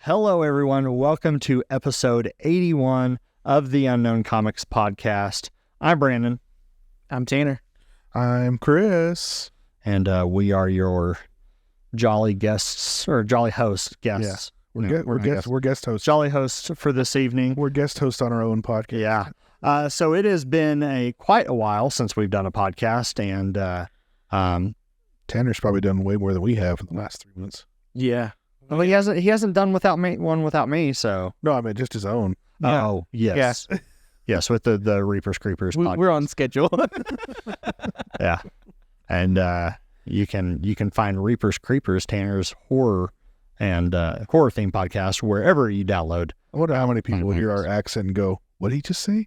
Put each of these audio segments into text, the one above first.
Hello, everyone. Welcome to episode 81 of the Unknown Comics podcast. I'm Brandon. I'm Tanner. I'm Chris. And we are your jolly guests, or jolly host guests. Yeah. We're guest hosts. Jolly hosts for this evening. We're guest hosts on our own podcast. Yeah. So it has been quite a while since we've done a podcast, and Tanner's probably done way more than we have in the last 3 months. Yeah. well, he hasn't done one without me. So No, I mean just his own. Yeah. oh yes, yes, with the Reapers Creepers podcast. We're on schedule. Yeah, and you can find Reapers Creepers, Tanner's horror and horror themed podcast, wherever you download. I wonder how many people hear our accent and go, "What did he just say?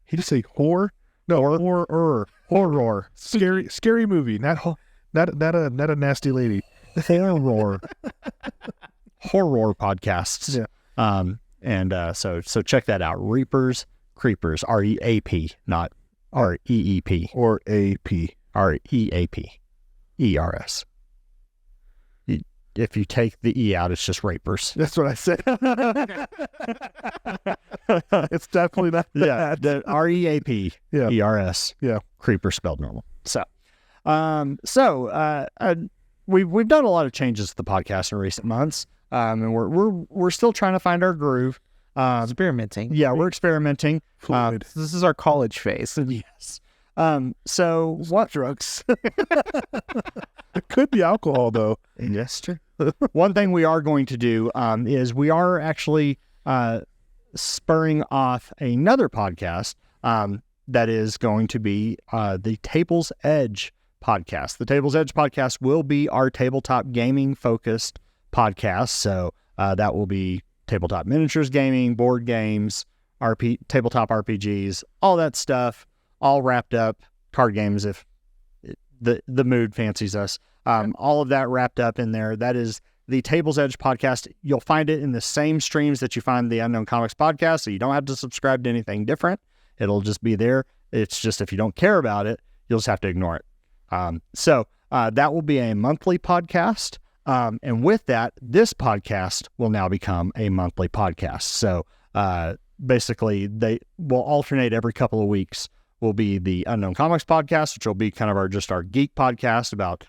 He just say whore? No, horror. Scary movie. Not a nasty lady. Horror podcasts. Yeah. So check that out. Reapers Creepers, REAP, not REEP, Or AP. REAP, ERS. If you take the E out, it's just Rapers. That's what I said. It's definitely not Yeah, that. the REAP, Yeah. ERS. Yeah. Creeper spelled normal. So, we've done a lot of changes to the podcast in recent months, and we're still trying to find our groove. Experimenting. Yeah, we're experimenting. Fluid. This is our college phase. Yes. So what Drugs. It could be alcohol, though. Yes, true. One thing we are going to do is we are actually spurring off another podcast that is going to be the Table's Edge podcast. The Table's Edge podcast will be our tabletop gaming focused podcast. So that will be tabletop miniatures gaming, board games, tabletop RPGs, all that stuff, all wrapped up. Card games if the mood fancies us. All of that wrapped up in there. That is the Table's Edge podcast. You'll find it in the same streams that you find the Unknown Comics podcast, so you don't have to subscribe to anything different. It'll just be there. It's just if you don't care about it, you'll just have to ignore it. So that will be a monthly podcast. And with that, this podcast will now become a monthly podcast. So basically, they will alternate every couple of weeks. Will be the Unknown Comics podcast, which will be kind of our geek podcast about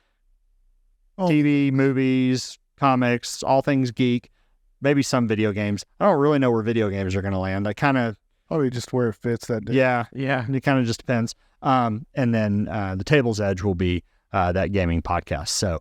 TV, movies, comics, all things geek, maybe some video games. I don't really know where video games are going to land. I kind of... Probably just where it fits that day. Yeah, Yeah. it kind of just depends. And then the Table's Edge will be that gaming podcast. So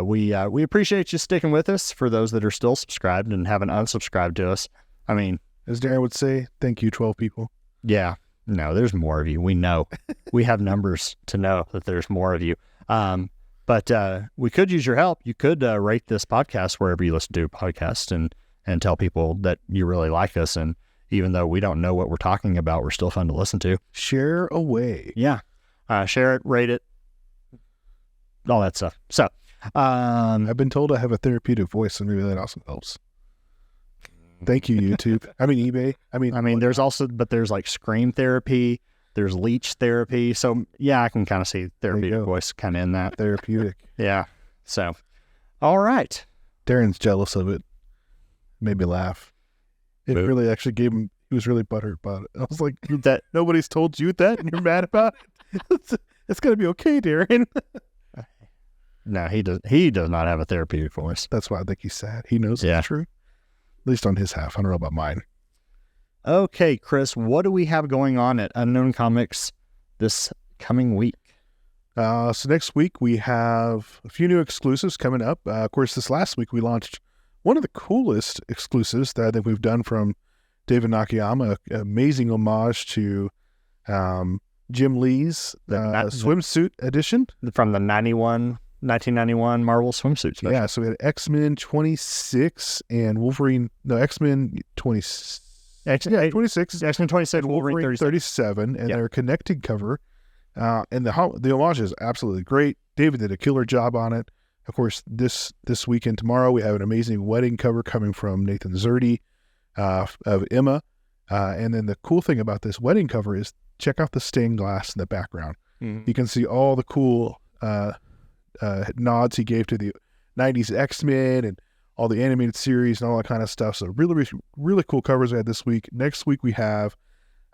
we appreciate you sticking with us. For those that are still subscribed and haven't unsubscribed to us, I mean... As Darren would say, thank you, 12 people. Yeah. No, there's more of you. We know. We have numbers to know that there's more of you. But we could use your help. You could rate this podcast wherever you listen to podcasts and tell people that you really like us. And even though we don't know what we're talking about, we're still fun to listen to. Share away. Yeah. Share it, rate it, all that stuff. So, I've been told I have a therapeutic voice, and maybe that also helps. Thank you, YouTube. I mean, eBay. I mean, there's like scream therapy. There's leech therapy. So yeah, I can kind of see therapeutic voice kind of in that. therapeutic. Yeah. So, all right. Darren's jealous of it. Made me laugh. It Boo. really actually gave him, he was really butthurt about it. I was like, That nobody's told you that and you're mad about it? It's going to be okay, Darren. no, he does not have a therapeutic voice. That's why I think he's sad. He knows Yeah. it's true. At least on his half. I don't know about mine. Okay, Chris, what do we have going on at Unknown Comics this coming week? So next week we have a few new exclusives coming up. Of course, this last week we launched one of the coolest exclusives that I think we've done from David Nakayama. Amazing homage to Jim Lee's swimsuit edition. From the 1991 Marvel swimsuit special. Yeah, so we had X-Men 26 and Wolverine. No, X-Men 26. X-Men 26. X-Men 26, Wolverine 37, and Yeah. their connected cover. And the homage is absolutely great. David did a killer job on it. Of course, this weekend, tomorrow, we have an amazing wedding cover coming from Nathan Zerdy of Emma. And then the cool thing about this wedding cover is check out the stained glass in the background. Mhm. You can see all the cool nods he gave to the 90s X-Men and all the animated series and all that kind of stuff. So really, really cool covers we had this week. Next week we have,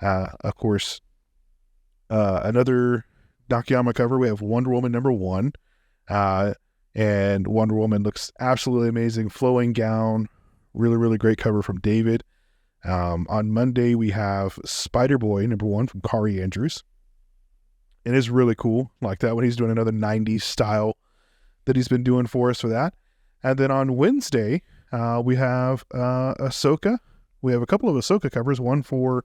of course, another Nakayama cover. We have Wonder Woman #1. And Wonder Woman looks absolutely amazing. Flowing gown. Really, really great cover from David. On Monday, we have Spider-Boy #1 from Kari Andrews. It is really cool. Like that one. He's doing another 90s style that he's been doing for us for that. And then on Wednesday, we have Ahsoka. We have a couple of Ahsoka covers. One for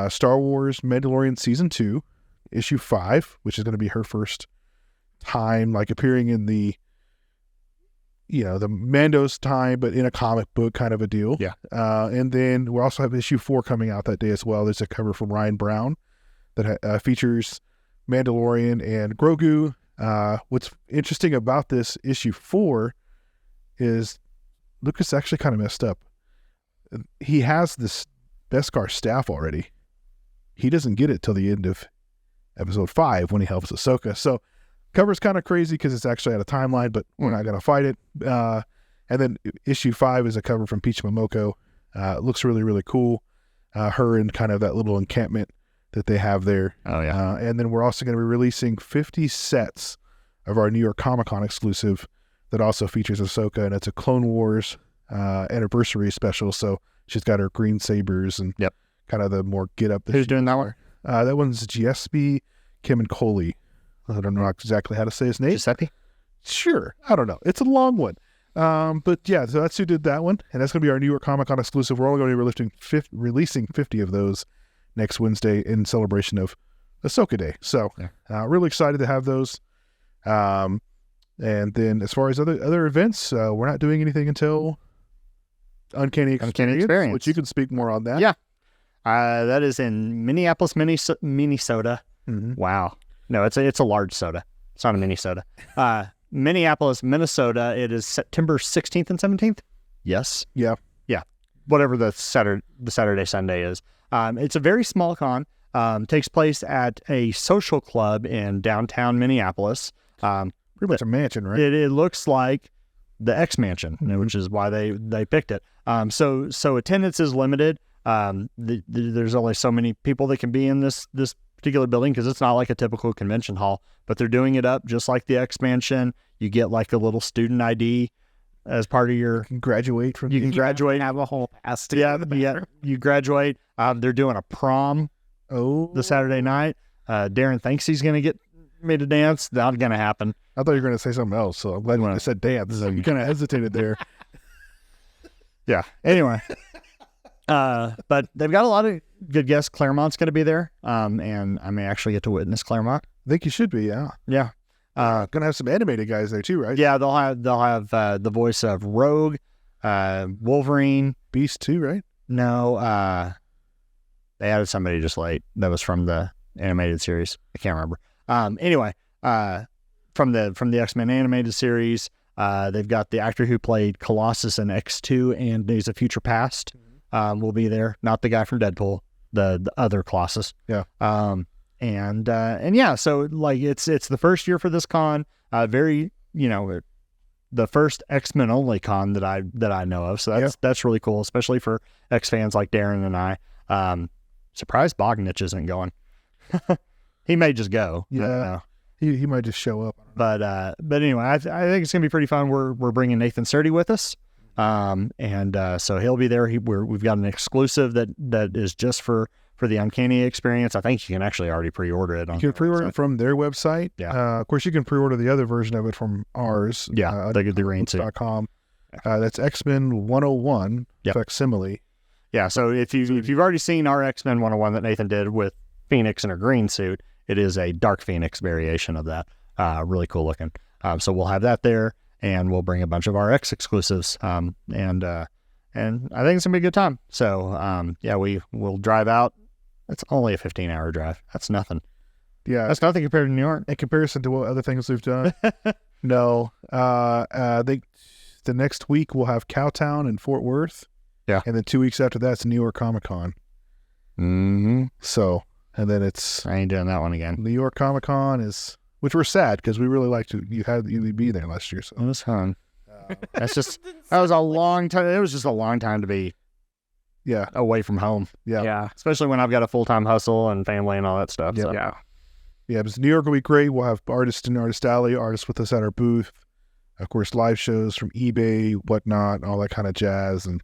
Star Wars Mandalorian Season 2, Issue 5, which is going to be her first time like appearing in the the Mando's time, but in a comic book kind of a deal. Yeah. And then we also have Issue 4 coming out that day as well. There's a cover from Ryan Brown that features Mandalorian and Grogu. What's interesting about this Issue 4 is Lucas actually kind of messed up. He has this Beskar staff already. He doesn't get it till the end of episode 5 when he helps Ahsoka. So cover's kind of crazy because it's actually out of timeline, but we're not going to fight it. And then Issue 5 is a cover from Peach Momoko. It looks really, really cool. Her in kind of that little encampment that they have there. Oh, yeah. And then we're also going to be releasing 50 sets of our New York Comic Con exclusive that also features Ahsoka, and it's a Clone Wars anniversary special. So she's got her green sabers and kind of the more get up. Who's doing that one? That one's Giuseppe Camuncoli. I don't know exactly how to say his name. Giuseppe? Sure. I don't know. It's a long one. But yeah, so that's who did that one. And that's going to be our New York Comic Con exclusive. We're only going to be releasing 50 of those next Wednesday in celebration of Ahsoka Day. So really excited to have those. And then as far as other events, we're not doing anything until Uncanny Experience, which you can speak more on that. Yeah. That is in Minneapolis, Minnesota. Mm-hmm. Wow. No, it's a large soda. It's not a mini soda. Minneapolis, Minnesota. It is September 16th and 17th. Yes. Yeah. Yeah. Whatever the Saturday Sunday is. It's a very small con. Takes place at a social club in downtown Minneapolis. Pretty much a mansion, right? It looks like the X Mansion, which is why they picked it. So attendance is limited. There's only so many people that can be in this particular building because it's not like a typical convention hall, but they're doing it up just like the X Mansion. You get like a little student ID as part of your... You can graduate. Have a whole pass to you graduate. They're doing a prom the Saturday night. Darren thinks he's going to get me to dance. Not going to happen. I thought you were going to say something else, so I'm glad when I said dance. You kind of hesitated there. Yeah. Anyway. But they've got a lot of good guests. Claremont's going to be there. And I may actually get to witness Claremont. I think you should be, yeah. Yeah. Gonna have some animated guys there too, right? Yeah, they'll have the voice of Rogue, Wolverine, Beast too, right? No, they added somebody just late that was from the animated series. I can't remember. Anyway, from the X-Men animated series, they've got the actor who played Colossus in X2 and Days of Future Past. Will be there. Not the guy from Deadpool, the other Colossus. Yeah. And yeah, so like it's the first year for this con. The first X-Men only con that I know of. So that's really cool, especially for X fans like Darren and I. Surprised Bogdanich isn't going. He may just go. Yeah. He might just show up. But anyway, I think it's gonna be pretty fun. We're bringing Nathan Surdy with us. So he'll be there. We've got an exclusive that is just for the Uncanny Experience. I think you can actually already pre-order it. You can pre-order it from their website. Yeah. Of course, you can pre-order the other version of it from ours. Yeah. The green suit. .com. That's X-Men 101 facsimile. Yeah. So if you've already seen our X-Men 101 that Nathan did with Phoenix in her green suit, it is a Dark Phoenix variation of that. Really cool looking. So we'll have that there. And we'll bring a bunch of our X exclusives, and I think it's gonna be a good time. So, we'll drive out. It's only a 15-hour drive. That's nothing. Yeah, that's nothing compared to New York. In comparison to what other things we've done. No, I think the next week we'll have Cowtown in Fort Worth. Yeah, and then 2 weeks after that's New York Comic Con. Mm-hmm. So, and then I ain't doing that one again. New York Comic Con is. Which we're sad because we really liked you had you be there last year. So it was fun. That was a long time. It was just a long time to be Yeah. away from home, Yeah. especially when I've got a full-time hustle and family and all that stuff. Yeah. So. Yeah. Yeah, but New York will be great. We'll have artists in Artist Alley, artists with us at our booth. Of course, live shows from eBay, whatnot, all that kind of jazz. And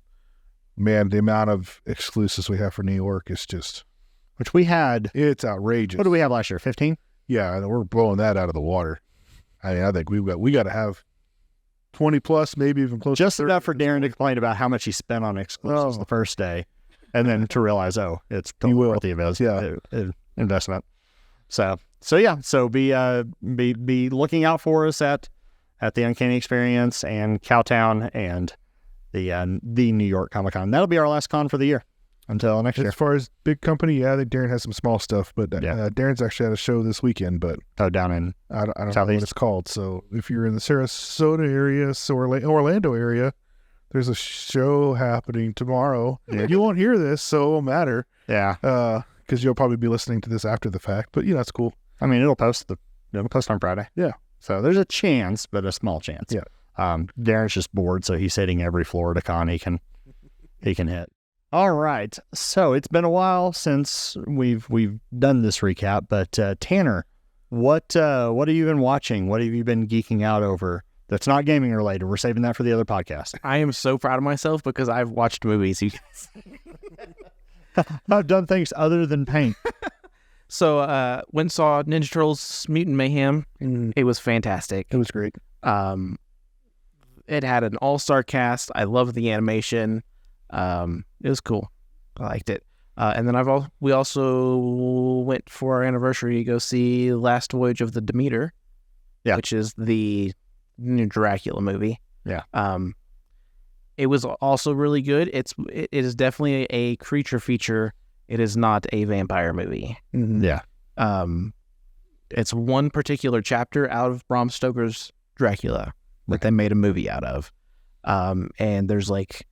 man, the amount of exclusives we have for New York is just, Which we had. it's outrageous. What did we have last year? 15? Yeah, and we're blowing that out of the water. I mean, I think we got to have 20 plus, maybe even close. Just to 30. enough for Darren to complain about how much he spent on exclusives Oh. the first day, and then to realize, it's He will. worth the Yeah. investment. So be looking out for us at the Uncanny Experience and Cowtown and the New York Comic Con. That'll be our last con for the year until next year. As far as big company, yeah, I think Darren has some small stuff, but Yeah. Darren's actually had a show this weekend, but So down in I don't know what Southeast. it's called. So if you're in the Sarasota area, Orlando area, there's a show happening tomorrow. You won't hear this, so it won't matter yeah. because you'll probably be listening to this after the fact. But that's cool. I mean, it'll post on Friday. Yeah. So there's a chance, but a small chance. Yeah. Darren's just bored, so he's hitting every Florida con he can hit. All right. So it's been a while since we've done this recap, but Tanner, what have you been watching? What have you been geeking out over? That's not gaming related. We're saving that for the other podcast. I am so proud of myself because I've watched movies. I've done things other than paint. So went and saw Ninja Turtles Mutant Mayhem. It was fantastic. It was great. It had an all-star cast. I loved the animation. It was cool. I liked it. And then we also went for our anniversary to go see Last Voyage of the Demeter, which is the new Dracula movie. Yeah. It was also really good. It is definitely a creature feature. It is not a vampire movie. Yeah. It's one particular chapter out of Bram Stoker's Dracula that they made a movie out of. And there's like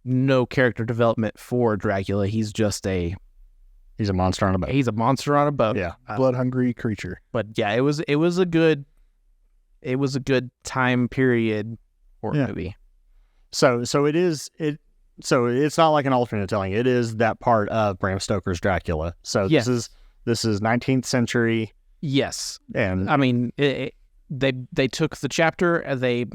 no character development for Dracula. He's just He's a monster on a boat. he's a monster on a boat. Yeah. Blood-hungry creature. But yeah, it was a good time period for a movie. So it's not like an alternate telling. It is that part of Bram Stoker's Dracula. So Yes. this is 19th century, Yes. and I mean, they took the chapter and they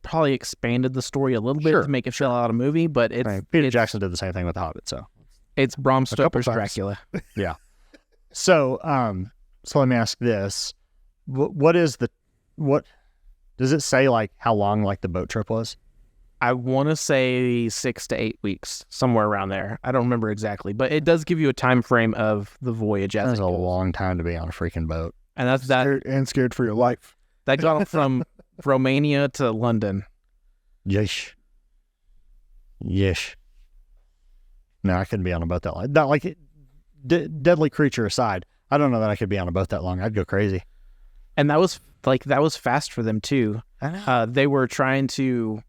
probably expanded the story a little bit Sure. to make it feel out a movie, but Peter Jackson did the same thing with The Hobbit. So it's Bram couple Stoker's times. Dracula. so let me ask this: what does it say? Like how long like the boat trip was? I want to say 6 to 8 weeks, somewhere around there. I don't remember exactly, but it does give you a time frame of the voyage. As That's it a goes. long time to be on a freaking boat. And that's that. Scared for your life. That got them from Romania to London. Yeesh. No, I couldn't be on a boat that long. Not like deadly creature aside. I don't know that I could be on a boat that long. I'd go crazy. And that was fast for them too. They were trying to.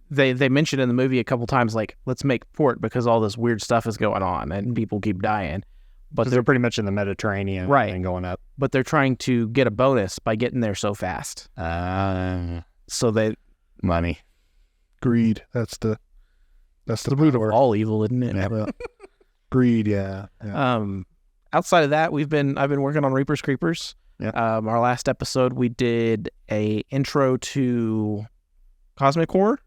They mentioned in the movie a couple times, like, let's make port because all this weird stuff is going on and people keep dying. But They're pretty much in the Mediterranean, Right. and going up. but they're trying to get a bonus by getting there so fast. So they Money. Greed. That's the root of all evil, isn't it? Yeah. greed. Yeah. Outside of that, I've been working on Reaper's Creepers. Yeah. Our last episode, we did a intro to cosmic horror.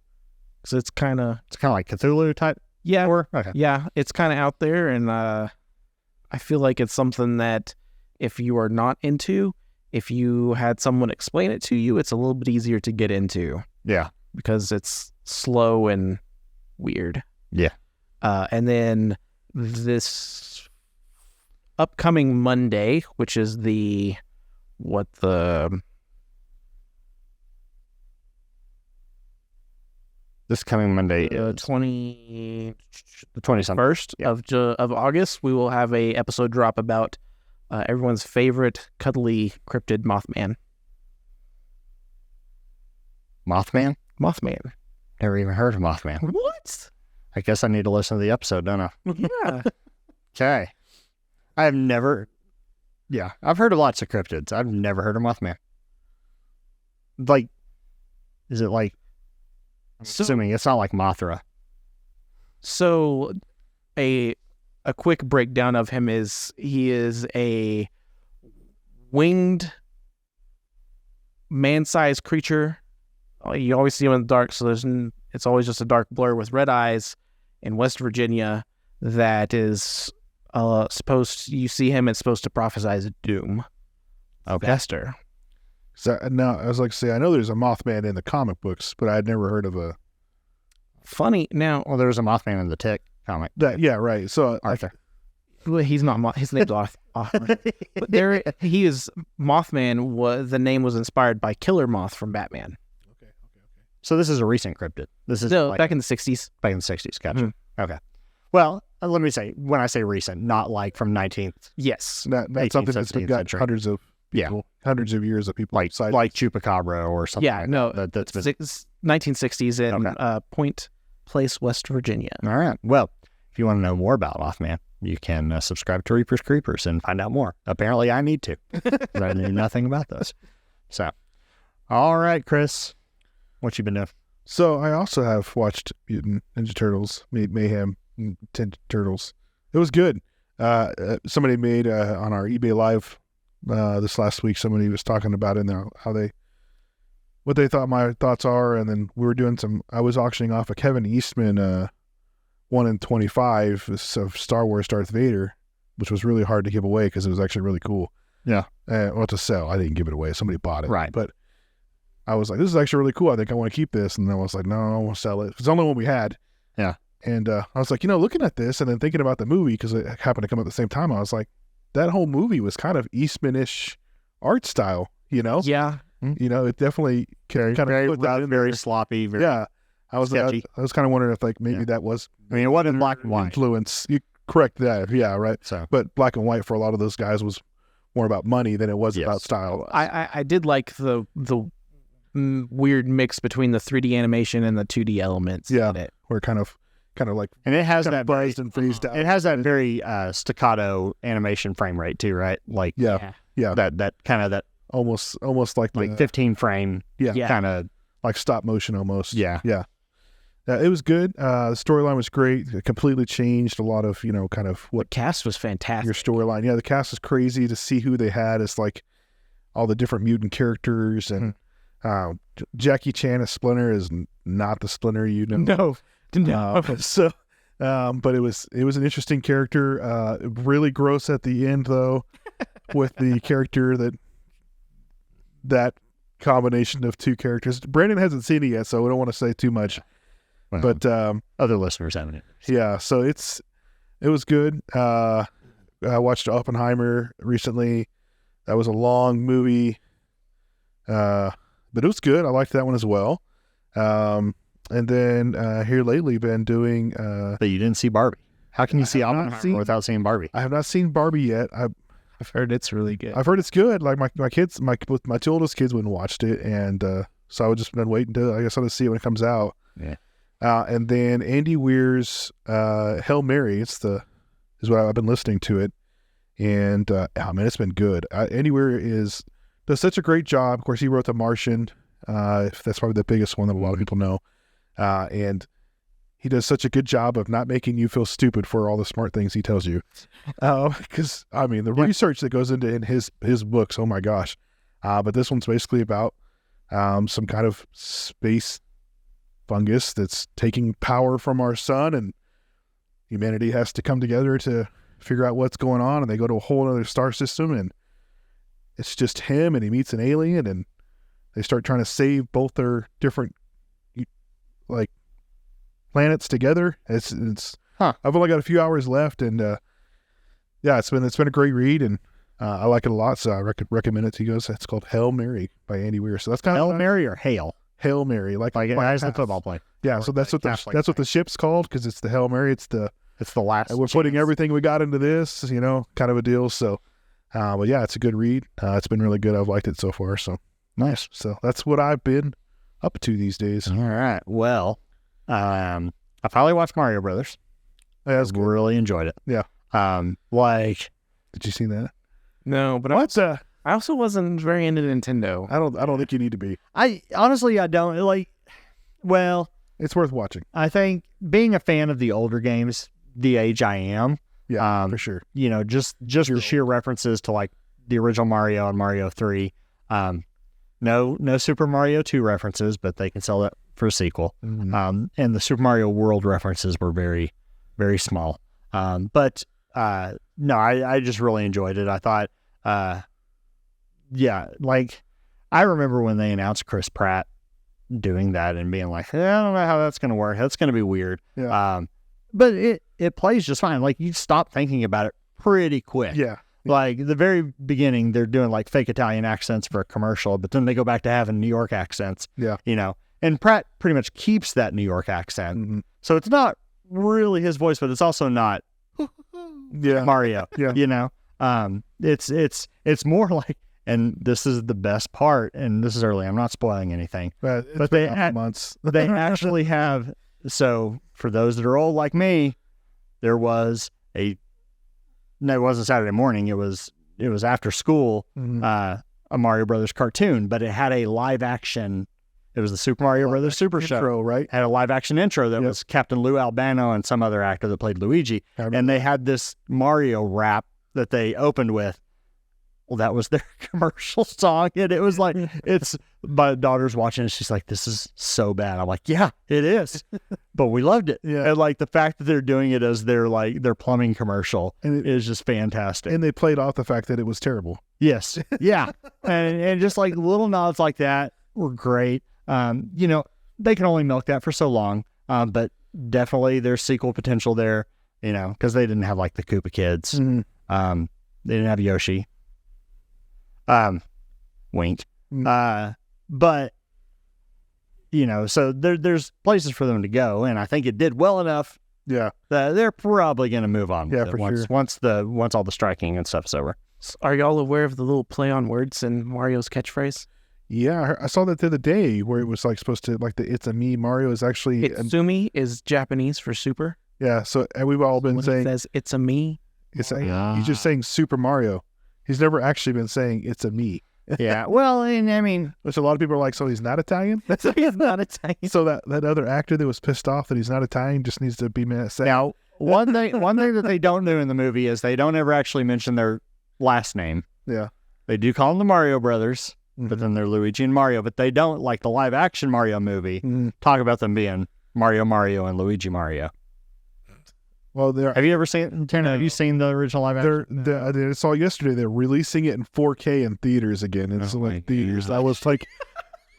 So it's kind of It's kind of like Cthulhu type. horror. Okay. Yeah, it's kind of out there, and I feel like it's something that if you are not into, if you had someone explain it to you, it's a little bit easier to get into Yeah. because it's slow and weird. Yeah. And then this upcoming Monday, which is This coming Monday is 20 the 20-something. first of August, we will have a episode drop about everyone's favorite cuddly cryptid Mothman. Mothman? Mothman. Never even heard of Mothman. What? I guess I need to listen to the episode, don't I? Yeah. Okay. I've heard of lots of cryptids. I've never heard of Mothman. Like, Is it like? I'm So- assuming it's not like Mothra. So, a quick breakdown of him is he is a winged man-sized creature. You always see him in the dark, so it's always just a dark blur with red eyes in West Virginia. That is you see him. It's supposed to prophesize doom. Okay. Vester. So now I was like to say, I know there's a Mothman in the comic books, but I'd never heard of a Funny now. Well, there's a Mothman in the Tick comic. that. Yeah, right. So Arthur. Well, he's not. His name's Arthur. But he is Mothman. The name was inspired by Killer Moth from Batman. okay. So this is a recent cryptid. This is No, like back in the 60s. back in the 60s. Gotcha. Okay. Well, let me say, when I say recent, not like from 19th, Yes. That's something that's been 17th got century. hundreds of Yeah. people, hundreds of years of people like cited. Chupacabra or something. Yeah, like no, that's been 1960s in Okay. Point Place, West Virginia. all right. Well, if you want to know more about Mothman, you can subscribe to Reapers Creepers and find out more. Apparently, I need to. 'Cause I knew nothing about those. So, all right, Chris, what you been doing? So I also have watched Mutant Ninja Turtles, Mayhem Ninja Turtles. It was good. Somebody made on our eBay Live this last week. Somebody was talking about it and what they thought my thoughts are, and then we were doing I was auctioning off a Kevin Eastman 1 in 25 of Star Wars Darth Vader, which was really hard to give away because it was actually really cool. Yeah. Well, to sell. I didn't give it away. Somebody bought it. Right. But I was like, this is actually really cool. I think I want to keep this. And then I was like, no, I want to sell it. It's the only one we had. Yeah. And I was like, looking at this and then thinking about the movie, because it happened to come at the same time, I was like, that whole movie was kind of Eastman-ish art style, Yeah. It definitely kind of very put that rough, in very there. sloppy. Very, Yeah. I was sketchy. I was kind of wondering if maybe Yeah. that was I mean, it wasn't black and white. influence. You correct that. Yeah. Right. So, But black and white for a lot of those guys was more about money than it was Yes. about style. I did like the weird mix between the 3D animation and the 2D elements Yeah. in it. We're kind of like and it has kind that of buzzed and phased out. It has that very staccato animation frame rate too, right? Like Yeah. that kind of that Almost like like the, 15 frame Yeah. kind of like stop motion almost. yeah. It was good. The storyline was great. It completely changed a lot of, kind of The what cast was fantastic. your storyline. Yeah, the cast is crazy to see who they had as like all the different mutant characters. And Jackie Chan as Splinter is not the Splinter No. So, but it was an interesting character. Really gross at the end though, with the character that combination of two characters. Brandon hasn't seen it yet, so we don't want to say too much. Well, But other listeners haven't it. yeah, so it was good. I watched Oppenheimer recently. That was a long movie, but it was good. I liked that one as well. And then here lately, been doing. But you didn't see Barbie. How can you see have not Oppenheimer seen- without seeing Barbie? I have not seen Barbie yet. I've heard it's really good. I've heard it's good. Like my kids, my two oldest kids went and watched it, and so I would just been waiting to. I guess I'll just see it when it comes out. Yeah. And then Andy Weir's Hail Mary. Is what I've been listening to it, and man, it's been good. Andy Weir does such a great job. Of course, he wrote The Martian. That's probably the biggest one that a lot of people know, and he does such a good job of not making you feel stupid for all the smart things he tells you. Because I mean, the research that goes into in his books, oh my gosh. But this one's basically about some kind of space fungus that's taking power from our sun, and humanity has to come together to figure out what's going on. And they go to a whole other star system, and it's just him, and he meets an alien, and they start trying to save both their different like planets together. It's Huh. I've only got a few hours left, and yeah, it's been a great read, and I like it a lot, so I recommend it to you guys. It's called Hail Mary by Andy Weir. So that's kind Hail of Mary or Hail? Hail Mary, like As the half. football play. Yeah, Or so that's like what half like that's what the ship's called, because it's the Hail Mary. It's the It's the last. we're putting chance. everything we got into this, kind of a deal. So, but yeah, it's a good read. It's been really good. I've liked it so far. So Nice. that's what I've been up to these days. All right. Well, I finally watched Mario Brothers. Yeah, that's good. Really enjoyed it. Yeah. Like Did you see that? No, but What's I I also wasn't very into Nintendo. I don't think you need to be. I honestly, I don't like. Well, It's worth watching. I think being a fan of the older games, the age I am, Yeah, for sure. you know, just the sheer references to like the original Mario and Mario 3. No Super Mario 2 references, but they can sell that for a sequel. Mhm. And the Super Mario World references were very, very small. But no, I just really enjoyed it. I thought, yeah, like I remember when they announced Chris Pratt doing that and being like, I don't know how that's going to work. That's going to be weird. Yeah. But it plays just fine. Like you stop thinking about it pretty quick. Yeah. Like the very beginning, they're doing like fake Italian accents for a commercial, but then they go back to having New York accents. Yeah. You know, and Pratt pretty much keeps that New York accent. Mhm. So it's not really his voice, but it's also not Yeah. Mario. Yeah. You know, it's more like, and this is the best part, and this is early. I'm not spoiling anything. But it's But been they out had- months. They actually have. So for those that are old like me, there was no, it wasn't Saturday morning. It was after school. Mhm. A Mario Brothers cartoon, but it had a live action. It was the Super Mario Brothers Super Show. Intro, right? Had a live action intro that Yep. was Captain Lou Albano and some other actor that played Luigi. I remember. And they had this Mario rap that they opened with. Well, that was their commercial song. And it was like, my daughter's watching it. She's like, this is so bad. I'm like, yeah, it is. But we loved it. Yeah. And like the fact that they're doing it as their plumbing commercial And is just fantastic. and they played off the fact that it was terrible. Yes. Yeah. and just like little nods like that were great. You know, they can only milk that for so long. But definitely there's sequel potential there, you know, because they didn't have like the Koopa Kids. Mhm. They didn't have Yoshi. Wink. Mm. But you know, so there's places for them to go, and I think it did well enough Yeah. that they're probably going to move on. Yeah, with it for once sure. once all the striking and stuff's over. Are y'all aware of the little play on words in Mario's catchphrase? Yeah. I saw that the other day where it was like supposed to, like, the It's a Me Mario is actually. Itsumi is Japanese for super. Yeah. So and we've all been When he saying. says it's a me. He's just saying Super Mario. He's never actually been saying It's a Me. Yeah. Well, and I mean, Which a lot of people are like, so he's not Italian? So he's not Italian. So that other actor that was pissed off that he's not Italian just needs to be saying. now one thing that they don't do in the movie is they don't ever actually mention their last name. Yeah. They do call them the Mario Brothers, but Mhm. then they're Luigi and Mario. But they don't, like the live action Mario movie, Mhm. talk about them being Mario and Luigi Mario. Well, they're. Have you ever seen, Tanner, have you seen the original live action? I saw yesterday they're releasing it in 4K in theaters again. It's Oh my like theaters. gosh. I was like,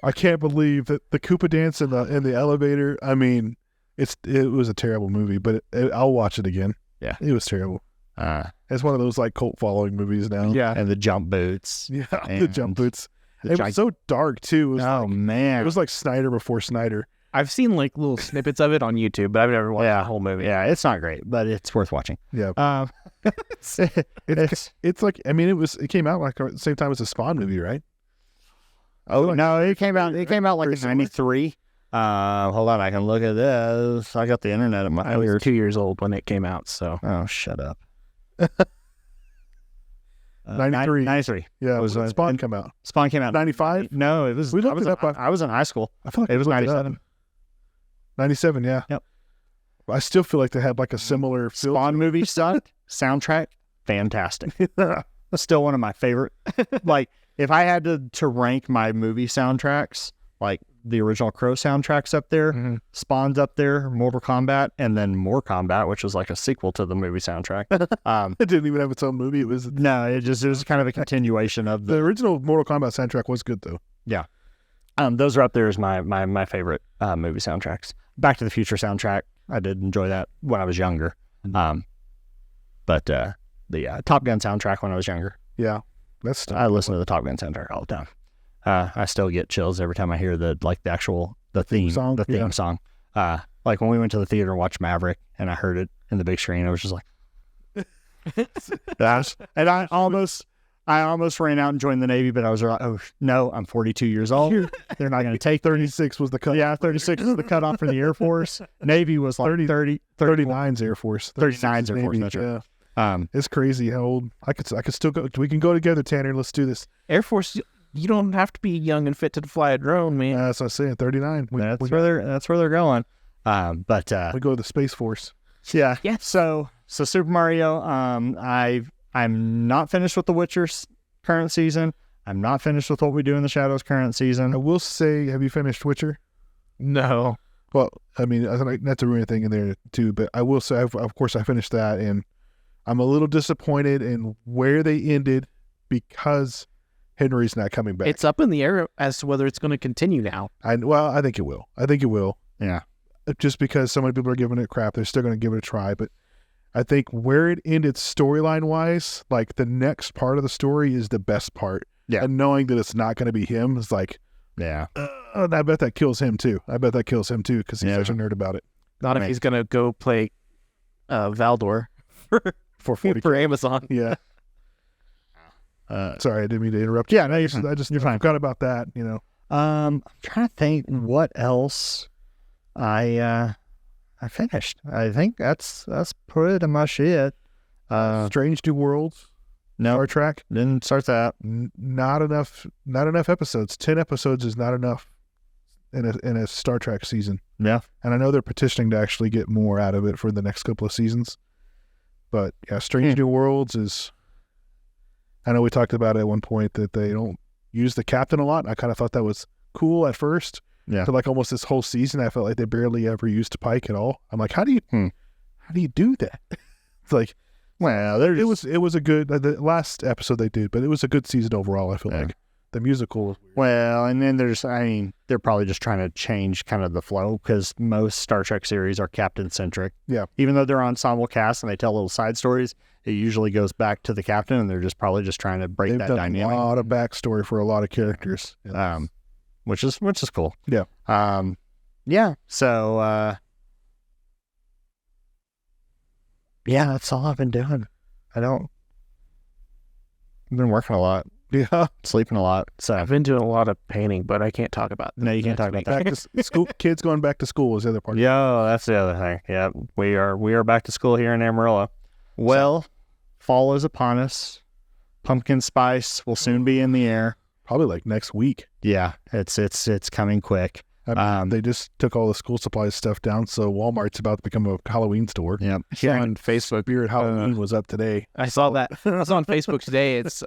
I can't believe that the Koopa dance in the elevator. I mean, it was a terrible movie, but I'll watch it again. Yeah. It was terrible. Uh, It's one of those like cult following movies now. Yeah. and the jump boots. Yeah. The And jump boots. the It gi- was so dark too. It was, oh, man. it was like Snyder before Snyder. I've seen like little snippets of it on YouTube, but I've never watched Yeah. the whole movie. Yeah, it's not great, but it's worth watching. Yeah. It's It's like, I mean, it came out like at the same time as a Spawn movie, right? oh no, it came out like Very in similar. '93. Hold on, I can look at this. I got the internet at my I was ears. 2 years old when it came out, so Oh, shut up. 93. 93. Yeah. Was, When did Spawn come out? Spawn came out 95? No, it was. We I looked was, it up. I was in high school. I feel like It was we looked up. 97. 97, yeah. Yep. I still feel like they had like a similar feel. Spawn movie sucked. Soundtrack, fantastic. Still one of my favorite. Like, if I had to rank my movie soundtracks, like the original Crow soundtracks up there, Mhm. Spawn's up there, Mortal Kombat, and then More Kombat, which was like a sequel to the movie soundtrack. It didn't even have its own movie. It was No, it was kind of a continuation of the the. original Mortal Kombat soundtrack was good though. Those are up there as my favorite movie soundtracks. Back to the Future soundtrack, I did enjoy that when I was younger. But the Top Gun soundtrack when I was younger, Yeah. That's I listen to the Top Gun soundtrack all the time. I still get chills every time I hear the theme song, the theme yeah. song. Like when we went to the theater and watched Maverick, and I heard it in the big screen, I was just like, and I almost ran out and joined the Navy, but I was like, oh no, I'm 42 years old. They're not going to take 36 was the cut. Yeah, 36 is the cutoff for the Air Force. Navy was like 30, 39's Air Force. 39's Air Force, Navy, that's right. It's crazy how old I could still go. We can go together, Tanner. Let's do this. Air Force, you don't have to be young and fit to fly a drone, man. That's what I'm saying. 39. That's where they're going. But we go to the Space Force. yeah. Yes. So Super Mario. I'm not finished with The Witcher's current season. I'm not finished with What We Do in the Shadows current season. I will say, have you finished Witcher? No. Well, I mean, not to ruin anything in there too, but I will say, of course, I finished that, and I'm a little disappointed in where they ended because Henry's not coming back. It's up in the air as to whether it's going to continue now. I think it will. Yeah. Just because so many people are giving it crap, they're still going to give it a try. But I think where it ended storyline wise, like the next part of the story is the best part. Yeah. And knowing that it's not going to be him is like, Yeah. I bet that kills him too. Because he's such a nerd about it. Not if Right. he's going to go play Valdor For 40. for Amazon. Yeah. Sorry, I didn't mean to interrupt. Yeah, no, you're I just You're fine. forgot about that. You know. I'm trying to think what else I finished. I think that's pretty much it. Strange New Worlds. No, Star Trek. didn't start that. Not enough episodes. 10 episodes is not enough in a Star Trek season. Yeah. And I know they're petitioning to actually get more out of it for the next couple of seasons. But yeah, Strange New Worlds is. I know we talked about it at one point that they don't use the captain a lot. I kind of thought that was cool at first. Yeah. For like almost this whole season, I felt like they barely ever used Pike at all. I'm like, how do you do that? It's like, Well, it was a good the last episode they did, but it was a good season overall. I feel Yeah. like the musical was weird. Well, and then they're probably just trying to change kind of the flow because most Star Trek series are captain centric. Yeah. Even though they're ensemble casts and they tell little side stories, it usually goes back to the captain, and they're just probably just trying to break They've that done dynamic. a lot of backstory for a lot of characters. Which is cool. Yeah. Yeah. So yeah, that's all I've been doing. I've been working a lot, Yeah. sleeping a lot. So I've been doing a lot of painting, but I can't talk about that. no, you can't talk about that. Back to school. Kids going back to school was the other part. Yeah, that's the other thing. Yeah, we are back to school here in Amarillo. Well, fall is upon us. Pumpkin spice will soon be in the air. Probably like next week. Yeah, it's coming quick. They just took all the school supplies stuff down, so Walmart's about to become a Halloween store. Yep. Here on Facebook. Spirit Halloween was up today. I saw that. I saw on Facebook today. It's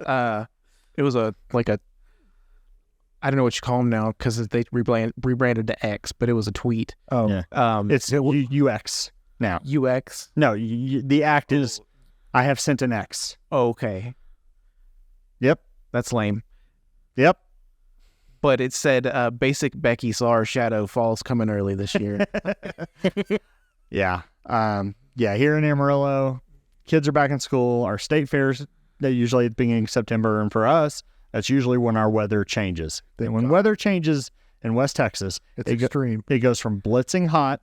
it was a I don't know what you call them now because they rebranded to X, but it was a tweet. Oh, Yeah. It's UX now. UX. No, the act is I have sent an X. Oh, okay, Yep. that's lame. Yep. But it said basic Becky saw her shadow falls coming early this year. Yeah. Yeah, here in Amarillo, kids are back in school. Our state fairs, they're usually at the beginning of September. And for us, that's usually when our weather changes. Thank And when God. weather changes in West Texas, it's it extreme. it goes from blitzing hot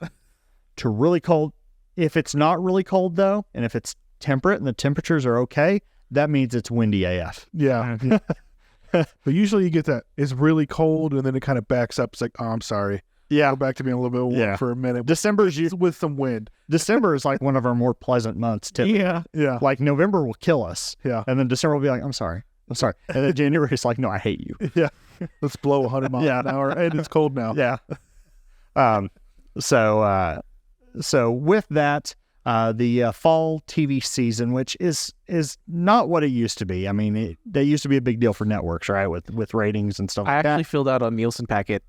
to really cold. If it's not really cold, though, and if it's temperate and the temperatures are okay, that means it's windy AF. Yeah. But usually you get that. It's really cold, and then it kind of backs up. It's like, oh, I'm sorry. Yeah. Go back to being a little bit warm Yeah. for a minute. December is With some wind. December is like one of our more pleasant months, typically. Yeah. Yeah. Like November will kill us. Yeah. And then December will be like, I'm sorry. And then January is like, no, I hate you. Yeah. Let's blow 100 miles Yeah. an hour, and it's cold now. Yeah. So with that, the fall TV season, which is not what it used to be. I mean, that used to be a big deal for networks, right? With ratings and stuff I like actually filled out a Nielsen packet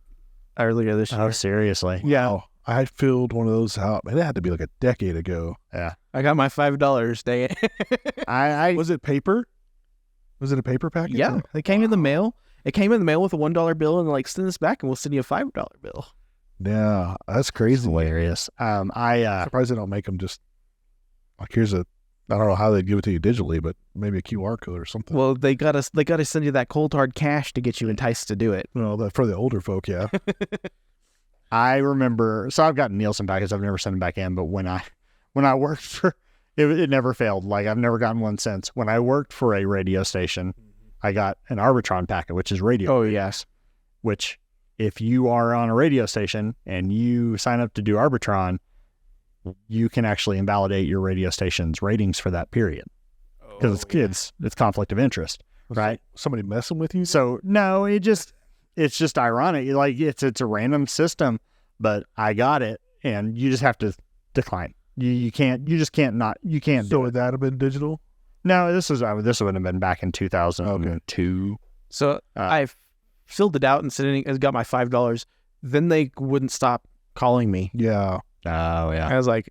earlier this that. year. Oh, seriously? Yeah. Oh, I filled one of those out. Man, it had to be like a decade ago. I got my $5 day. I Was it paper? Was it a paper packet? Yeah, it came in the mail. It came in the mail with a $1 bill and like send this back and we'll send you a $5 bill. Yeah. That's crazy. hilarious. Surprised they don't make them just like here's a. I don't know how they'd give it to you digitally, but maybe a QR code or something. Well, they gotta send you that cold hard cash to get you enticed to do it. Well, that for the older folk, yeah. I remember, so I've gotten Nielsen packets. I've never sent them back in, but when I worked for, it never failed. Like I've never gotten one since. When I worked for a radio station, I got an Arbitron packet, which is radio. Oh yes. Which if you are on a radio station and you sign up to do Arbitron, you can actually invalidate your radio station's ratings for that period because it's conflict of interest, right? Somebody messing with you? So no, it's just ironic. Like it's a random system, but I got it, and you just have to decline. You can't do would that have been digital? No, this would have been back in 2002. So I filled it out and got my $5. Then they wouldn't stop calling me. Yeah. Oh yeah. I was like,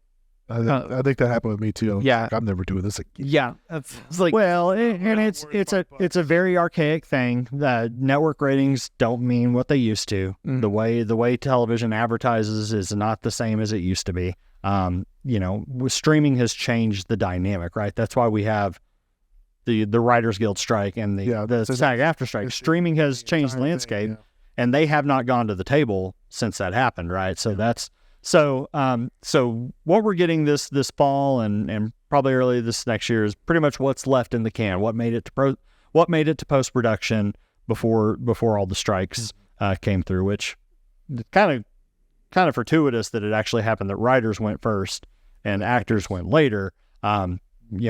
I think that happened with me too. Yeah. Like, I'm never doing this again. yeah. It's like, Well, it's a very archaic thing. Network ratings don't mean what they used to. Mm. The way television advertises is not the same as it used to be. Streaming has changed the dynamic, right? That's why we have the Writers Guild strike and the SAG-AFTRA strike. Streaming has changed the landscape, and they have not gone to the table since that happened, right? So that's so what we're getting this fall and probably early this next year is pretty much what's left in the can. What made it to post-production before all the strikes came through, which kind of fortuitous that it actually happened that writers went first and actors went later.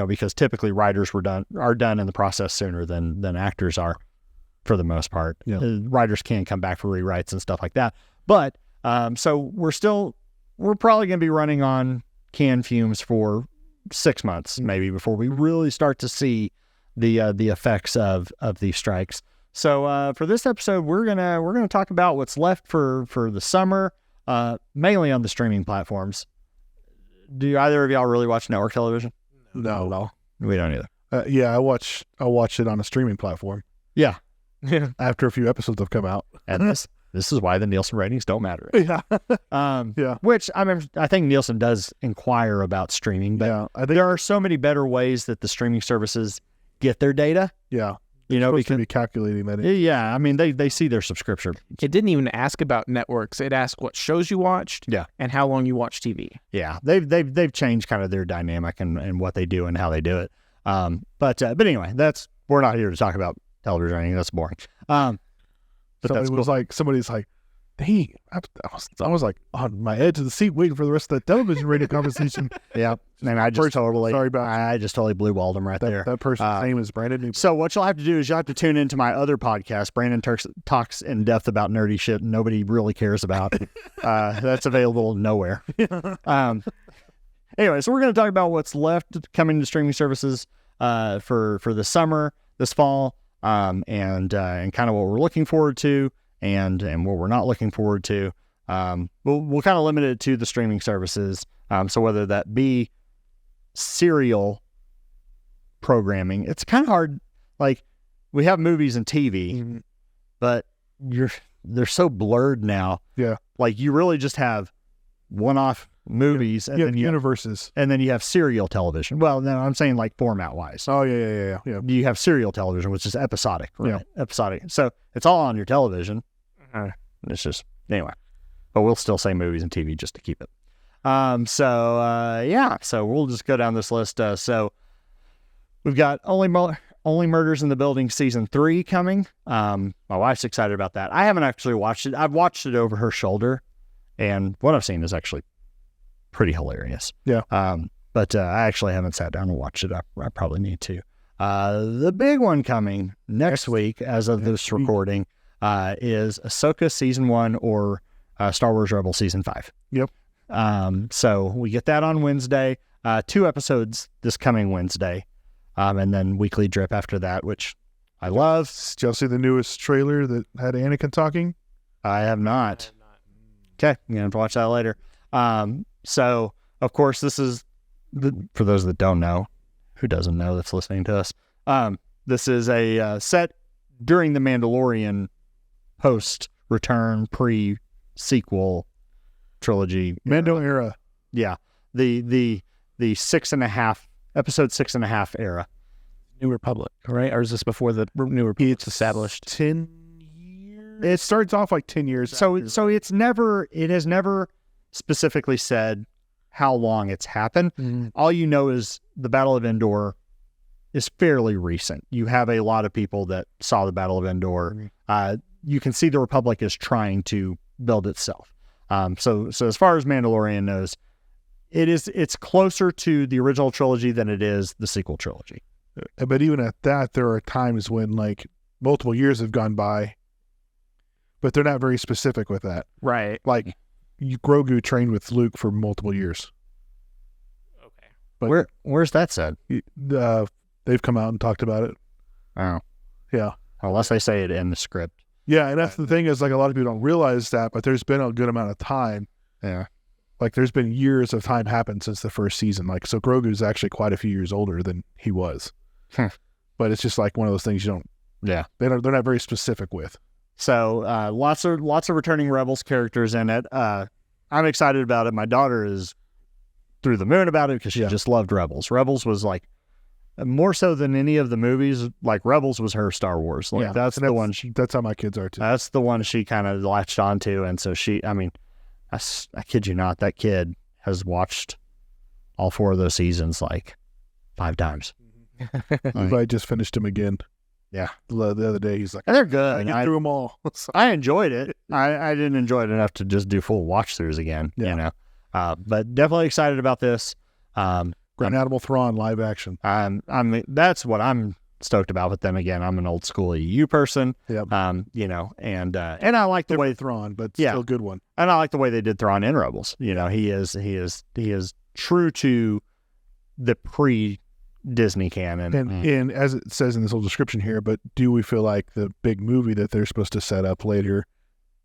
Because typically writers are done in the process sooner than actors are, for the most part. Yeah. Writers can come back for rewrites and stuff like that. But so we're probably going to be running on canned fumes for 6 months maybe before we really start to see the effects of these strikes. So for this episode, we're gonna talk about what's left for the summer, mainly on the streaming platforms. Do either of y'all really watch network television? No. We don't either. Yeah, I watch it on a streaming platform Yeah. after a few episodes have come out. And this is why the Nielsen ratings don't matter. Yeah. Yeah. Which I think Nielsen does inquire about streaming, but Yeah. I think there are so many better ways that the streaming services get their data. yeah. Because Supposed to be calculating that. yeah, I mean they see their subscription. it didn't even ask about networks. It asked what shows you watched, Yeah. and how long you watched TV. Yeah, they've changed kind of their dynamic and what they do and how they do it. But anyway, we're not here to talk about television rating. That's boring. But that's cool. Somebody's like, dang, I was like on my edge of the seat waiting for the rest of the television rating conversation. Yeah, and I just I just totally blue walled them right there. That person's name is Brandon Newman. So what you'll have to do is you'll have to tune into my other podcast. Brandon talks in depth about nerdy shit nobody really cares about. That's available nowhere. Anyway, so we're going to talk about what's left coming to streaming services for the summer, this fall, and kind of what we're looking forward to and what we're not looking forward to. We'll kind of limit it to the streaming services. So whether that be serial programming, it's kind of hard. Like we have movies and TV, but they're so blurred now. Yeah. Like you really just have one-off movies and then universes. And then you have serial television. Well, no, I'm saying like format wise. Oh yeah. You have serial television, which is episodic, right? Yeah. Episodic. So it's all on your television. It's just anyway. But we'll still say movies and TV just to keep it. So we'll just go down this list. So we've got Only Murders in the Building season 3 coming. My wife's excited about that. I haven't actually watched it. I've watched it over her shoulder, and what I've seen is actually pretty hilarious. Yeah. But I actually haven't sat down and watched it. I probably need to. The big one coming next week, as of this recording, is Ahsoka season 1 or Star Wars Rebels season 5. Yep. So we get that on Wednesday. 2 episodes this coming Wednesday, and then weekly drip after that, which I love. Did y'all see the newest trailer that had Anakin talking? I have not. Okay, I'm gonna have to watch that later. So of course this is for those that don't know, who doesn't know that's listening to us. This is a set during the Mandalorian post return pre-sequel trilogy. Mando era. Yeah. The 6.5 episode 6.5 era. New Republic, right? Or is this before the New Republic It's established? 10 years. It starts off like 10 years. So it has never specifically said how long it's happened. Mm-hmm. All you know is the Battle of Endor is fairly recent. You have a lot of people that saw the Battle of Endor. You can see the Republic is trying to build itself. So as far as Mandalorian knows, it's closer to the original trilogy than it is the sequel trilogy. But even at that, there are times when like multiple years have gone by, but they're not very specific with that. Right. Like Grogu trained with Luke for multiple years. Okay. But Where's that said? They've come out and talked about it. Oh, Yeah. unless they say it in the script. Yeah, and that's the thing is like a lot of people don't realize that, but there's been a good amount of time. Yeah. Like there's been years of time happened since the first season. Like so Grogu's actually quite a few years older than he was. But it's just like one of those things you don't. Yeah. They're not very specific with. So lots of returning Rebels characters in it. I'm excited about it. My daughter is through the moon about it because she just loved Rebels. Rebels was like more so than any of the movies. Like Rebels was her Star Wars. Like that's the one. That's how my kids are too. That's the one she kind of latched onto, and so I kid you not, that kid has watched all 4 of those seasons like 5 times. I just finished him again. Yeah. The other day, he's like, And they're I good. get through them all. I enjoyed it. I didn't enjoy it enough to just do full watch throughs again. Yeah. You know, but definitely excited about this. Grand Admiral Thrawn live action. That's what I'm stoked about. But then again, I'm an old school EU person. Yep. You know, and I like the way Thrawn, but Yeah. still a good one. and I like the way they did Thrawn in Rebels. You know, he is true to the pre-Disney canon. And as it says in this little description here, but do we feel like the big movie that they're supposed to set up later,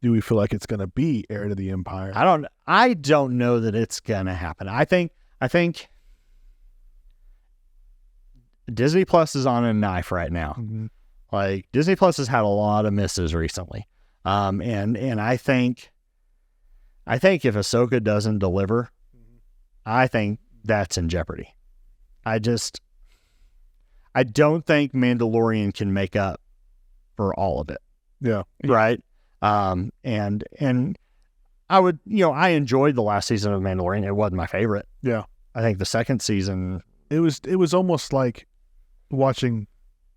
do we feel like it's going to be Heir to the Empire? I don't know that it's gonna happen. I think Disney Plus is on a knife right now. Mhm. Like Disney Plus has had a lot of misses recently. And I think if Ahsoka doesn't deliver, I think that's in jeopardy. I don't think Mandalorian can make up for all of it. Yeah. Right. And I would, I enjoyed the last season of Mandalorian. It wasn't my favorite. Yeah. I think the second season, It was almost like watching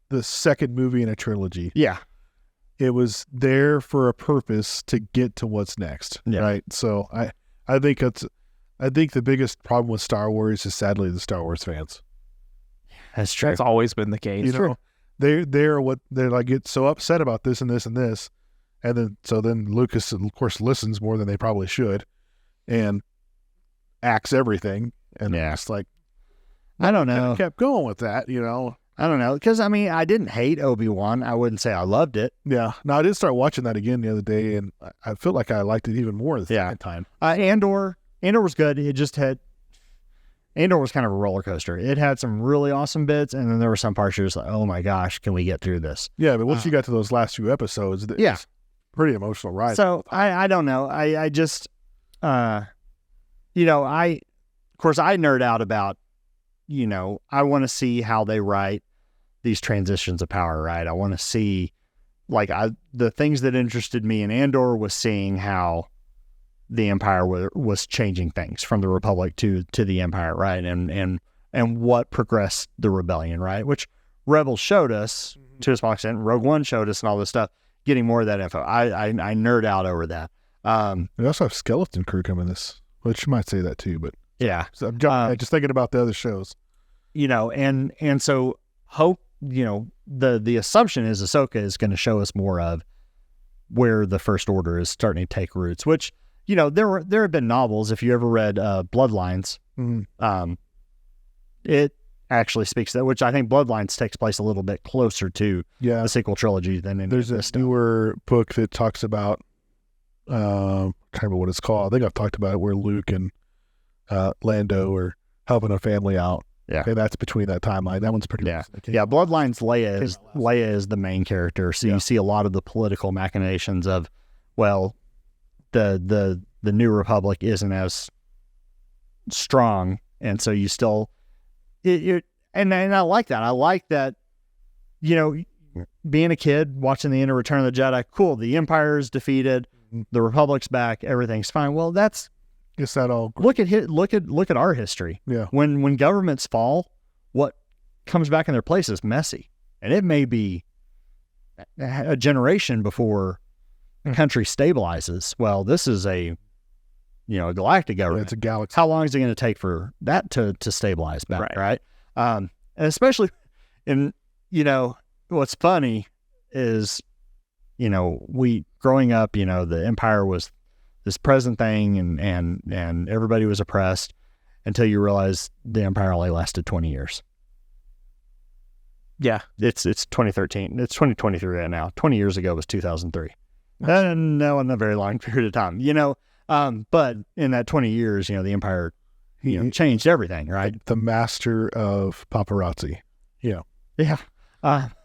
the second movie in a trilogy. yeah. It was there for a purpose to get to what's next. Yeah. Right. So I think the biggest problem with Star Wars is sadly the Star Wars fans. That's true. That's always been the case. You know, they're like get so upset about this and this and this, and then Lucas of course listens more than they probably should, and acts everything, and Yeah. it's like I don't know. kept going with that, you know. I don't know. Because, I didn't hate Obi-Wan. I wouldn't say I loved it. Yeah. No, I did start watching that again the other day, and I feel like I liked it even more the second time. Andor was good. It just had... Andor was kind of a roller coaster. It had some really awesome bits, and then there were some parts you're just like, oh my gosh, can we get through this? Yeah, but once you got to those last few episodes, Yeah. it's pretty emotional ride. So I don't know. I just, of course, I nerd out about, I want to see how they write these transitions of power, right? I want to see, the things that interested me in Andor was seeing how the Empire was changing things from the Republic to the Empire, right? And what progressed the rebellion, right? Which Rebels showed us to a small extent, Rogue One showed us, and all this stuff. Getting more of that info, I nerd out over that. We also have Skeleton Crew coming this, which you might say that too, but Yeah, so I'm just thinking about the other shows. and so hope, the assumption is Ahsoka is going to show us more of where the First Order is starting to take roots, which, there have been novels. If you ever read Bloodlines, it actually speaks to that, which I think Bloodlines takes place a little bit closer to Yeah. the sequel trilogy than There's a newer book that talks about, kind of what it's called. I think I've talked about it, where Luke and Lando are helping a family out. Yeah. And that's between that timeline. That one's pretty. Yeah. recent. It Yeah, Bloodlines, Leia Came is out last Leia is the main character. So Yeah. you see a lot of the political machinations of, well, the New Republic isn't as strong, and so you still and I like that. I like that, being a kid watching the end of Return of the Jedi, cool, the Empire is defeated, Mhm. the Republic's back, everything's fine. Well, that's Is that all? look at our history. Yeah. When governments fall, what comes back in their place is messy, and it may be a generation before a country stabilizes. Well, this is a a galactic government. It's a galaxy. How long is it going to take for that to stabilize back, right? And especially in, what's funny is, we growing up, the Empire was this present thing and everybody was oppressed until you realize the Empire only lasted 20 years. Yeah. It's 2013. It's 2023 right now. 20 years ago was 2003. And no, in a very long period of time, but in that 20 years, the Empire, changed everything, right? The master of paparazzi. Yeah.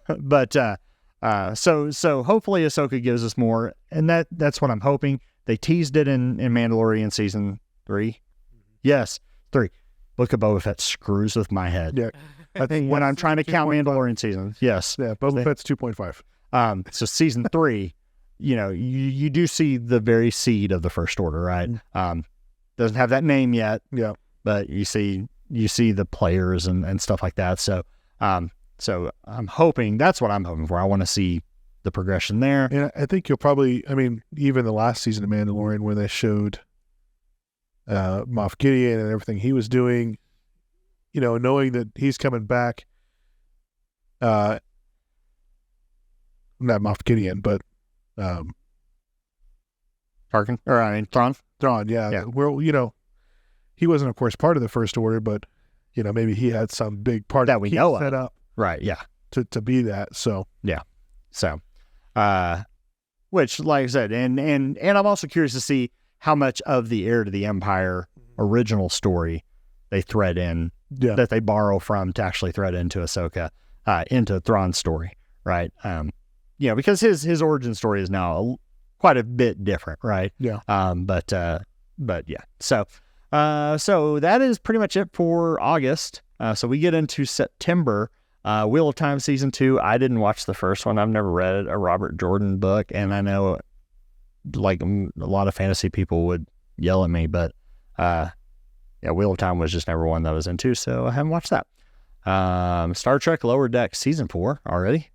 But so hopefully Ahsoka gives us more, and that's what I'm hoping. They teased it in Mandalorian season 3. Yes, 3. Book of Boba Fett screws with my head. Yeah. I think when I'm trying to count Mandalorian seasons. Yes. Yeah, Boba Fett's 2.5. So season 3, you do see the very seed of the First Order, right? Doesn't have that name yet. Yeah. But you see the players and stuff like that. So so I'm hoping, that's what I'm hoping for. I want to see the progression there. And I think you'll probably, even the last season of Mandalorian when they showed Moff Gideon and everything he was doing, knowing that he's coming back, not Moff Gideon, but Thrawn. Thrawn, yeah. Well, he wasn't, of course, part of the First Order, but, maybe he had some big part that we know set of. up. Right, yeah. To be that, so. Yeah. So, which, like I said, and I'm also curious to see how much of the Heir to the Empire original story they thread in, that they borrow from to actually thread into Ahsoka, into Thrawn's story, right? Because his origin story is now quite a bit different, right? Yeah. But yeah. So that is pretty much it for August. So we get into September. Wheel of Time season 2. I didn't watch the first one. I've never read a Robert Jordan book, and I know like a lot of fantasy people would yell at me, but Wheel of Time was just never one that I was into, so I haven't watched that. Star Trek Lower Decks season 4 already.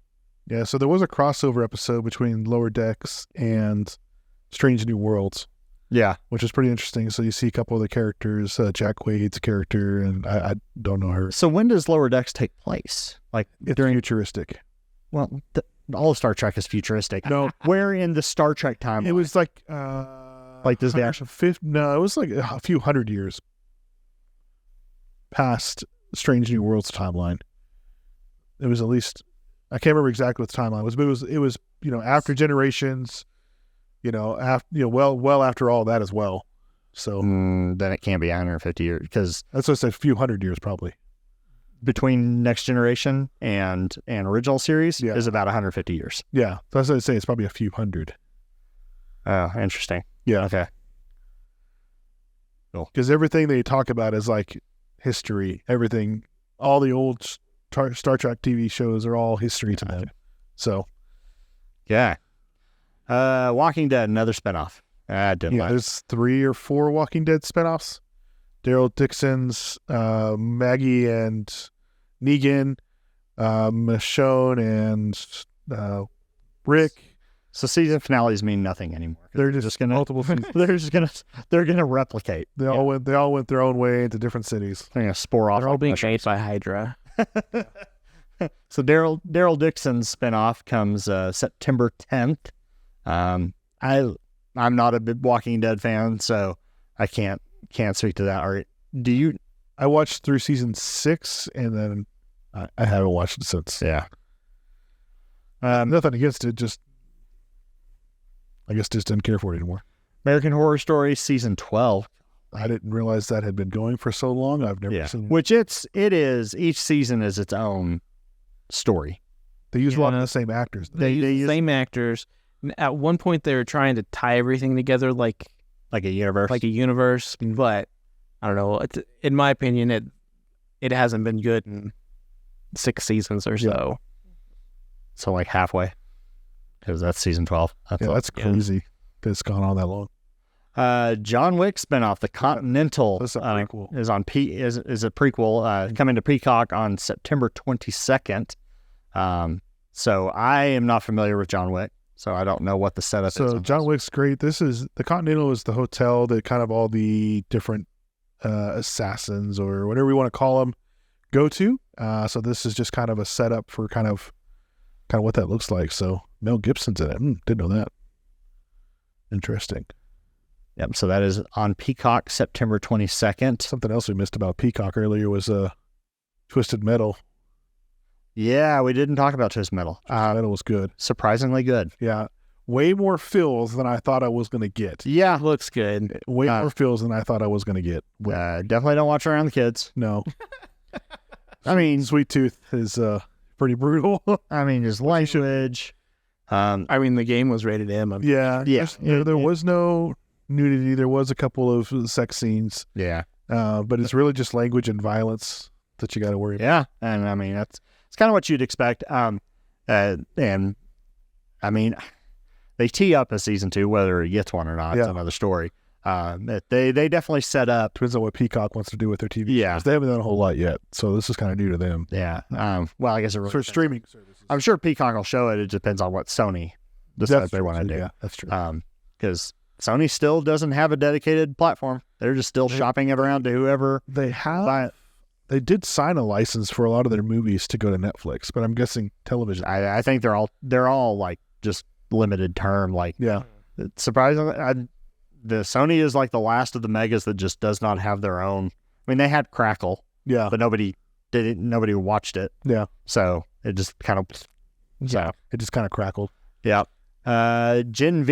Yeah, so there was a crossover episode between Lower Decks and Strange New Worlds. Yeah, which is pretty interesting. So you see a couple of the characters, Jack Quaid's character, and I don't know her. So when does Lower Decks take place? Like it's futuristic. Well, all of Star Trek is futuristic. No, where in the Star Trek timeline? It was like this the actual No, it was like a few hundred years past Strange New Worlds timeline. It was at least, I can't remember exactly what the timeline was, but it was after Generations. Well after all that as well. So then it can't be 150 years, because that's what I said, a few hundred years probably. Between Next Generation and original series is about 150 years. Yeah, that's what I say. It's probably a few hundred. Oh, interesting. Yeah. Okay. Cool. Because everything they talk about is like history. Everything, all the old Star Trek TV shows are all history to them. So, yeah. Walking Dead, another spinoff. There's 3 or 4 Walking Dead spinoffs. Daryl Dixon's, Maggie and Negan, Michonne and Rick. So season finales mean nothing anymore. They're just gonna multiple. They're gonna replicate. They all went their own way into different cities. They're gonna spore off. They're all being chased by Hydra. So Daryl Dixon's spinoff comes September 10th. I'm not a big Walking Dead fan, so I can't speak to that. Or do you? I watched through season 6, and then I haven't watched it since. Yeah. Nothing against it, just I guess just didn't care for it anymore. American Horror Story season 12. I didn't realize that had been going for so long. I've never seen it. Which it is. Each season is its own story. They use a lot of the same actors. They use the same actors. At one point, they were trying to tie everything together like a universe. But I don't know. In my opinion, it hasn't been good in 6 seasons or so. So like halfway, because that's season 12. That's crazy that it's gone on that long. John Wick spinoff, The Continental, That's a prequel. is a prequel coming to Peacock on September 22nd. So I am not familiar with John Wick, so I don't know what the setup is. So on John this. Wick's great. This is the Continental is the hotel that kind of all the different assassins or whatever we want to call them go to. So this is just kind of a setup for kind of what that looks like. So Mel Gibson's in it. Didn't know that. Interesting. Yep. So that is on Peacock, September 22nd. Something else we missed about Peacock earlier was Twisted Metal. Yeah, we didn't talk about Twisted Metal. Twisted Metal was good. Surprisingly good. Yeah. Way more feels than I thought I was going to get. Yeah. Looks good. Way more feels than I thought I was going to get. Definitely don't watch around the kids. No. I mean, Sweet Tooth is pretty brutal. just language. I mean, the game was rated M. Yeah. There was no nudity. There was a couple of sex scenes. Yeah. But it's really just language and violence that you got to worry about. Yeah. And I mean, it's kind of what you'd expect. And I mean, they tee up a season 2, whether it gets one or not. It's another story. They definitely set up. Depends on what Peacock wants to do with their TV Yeah. shows. They haven't done a whole lot yet, so this is kind of new to them. Yeah. Well, I guess it really For depends. streaming services. I'm sure Peacock will show it. It depends on what Sony decides they want to do. Yeah, that's true. Because Sony still doesn't have a dedicated platform. They're just still shopping it around to whoever. They have. They did sign a license for a lot of their movies to go to Netflix, but I'm guessing television. I think they're all like just limited term. Like, Yeah. surprisingly, the Sony is like the last of the megas that just does not have their own. I mean, they had Crackle, Yeah. but nobody did it. Nobody watched it. Yeah. So it just kind of. So It just kind of crackled. yeah. Gen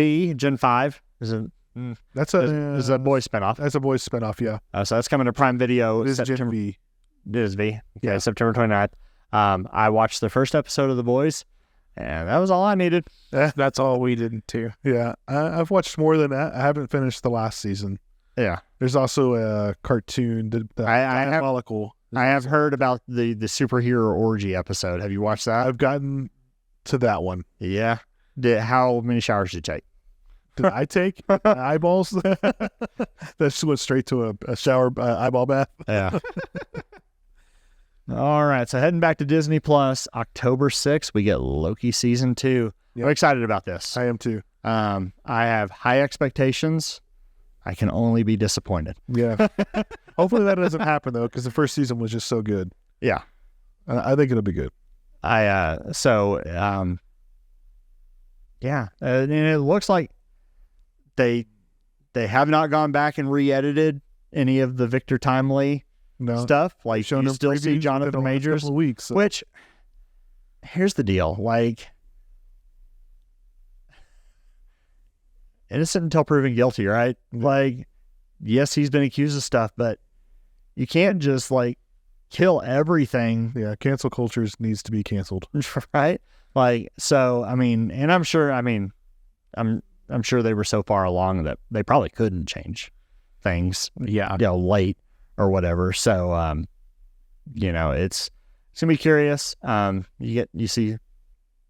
5 is a That's is a boy spinoff. That's a boys spinoff. Yeah. So that's coming to Prime Video. It is Gen September. V. It is V. Okay, Yeah. September 29th. I watched the first episode of The Boys, and that was all I needed. That's all we did too. Yeah. I've watched more than that. I haven't finished the last season. Yeah. There's also a cartoon. I have heard about the superhero orgy episode. Have you watched that? I've gotten to that one. Yeah. How many showers did you take? Did I take eyeballs? That just went straight to a shower eyeball bath. Yeah. All right. So heading back to Disney Plus, October 6th, we get Loki season 2. Yep. I'm excited about this. I am too. I have high expectations. I can only be disappointed. Yeah. Hopefully that doesn't happen though, because the first season was just so good. Yeah. I think it'll be good. Yeah. And it looks like they have not gone back and re-edited any of the Victor Timely No. stuff. Like, Shown you them still see previews Jonathan within the last Majors, couple of weeks. So. which, here's the deal. Like, innocent until proven guilty, right? Like, yes, he's been accused of stuff, but you can't just, like, kill everything, Yeah, cancel cultures needs to be canceled. right? Like, so, I mean, and I'm sure they were so far along that they probably couldn't change things, Yeah. late or whatever. So, it's gonna be curious. You see,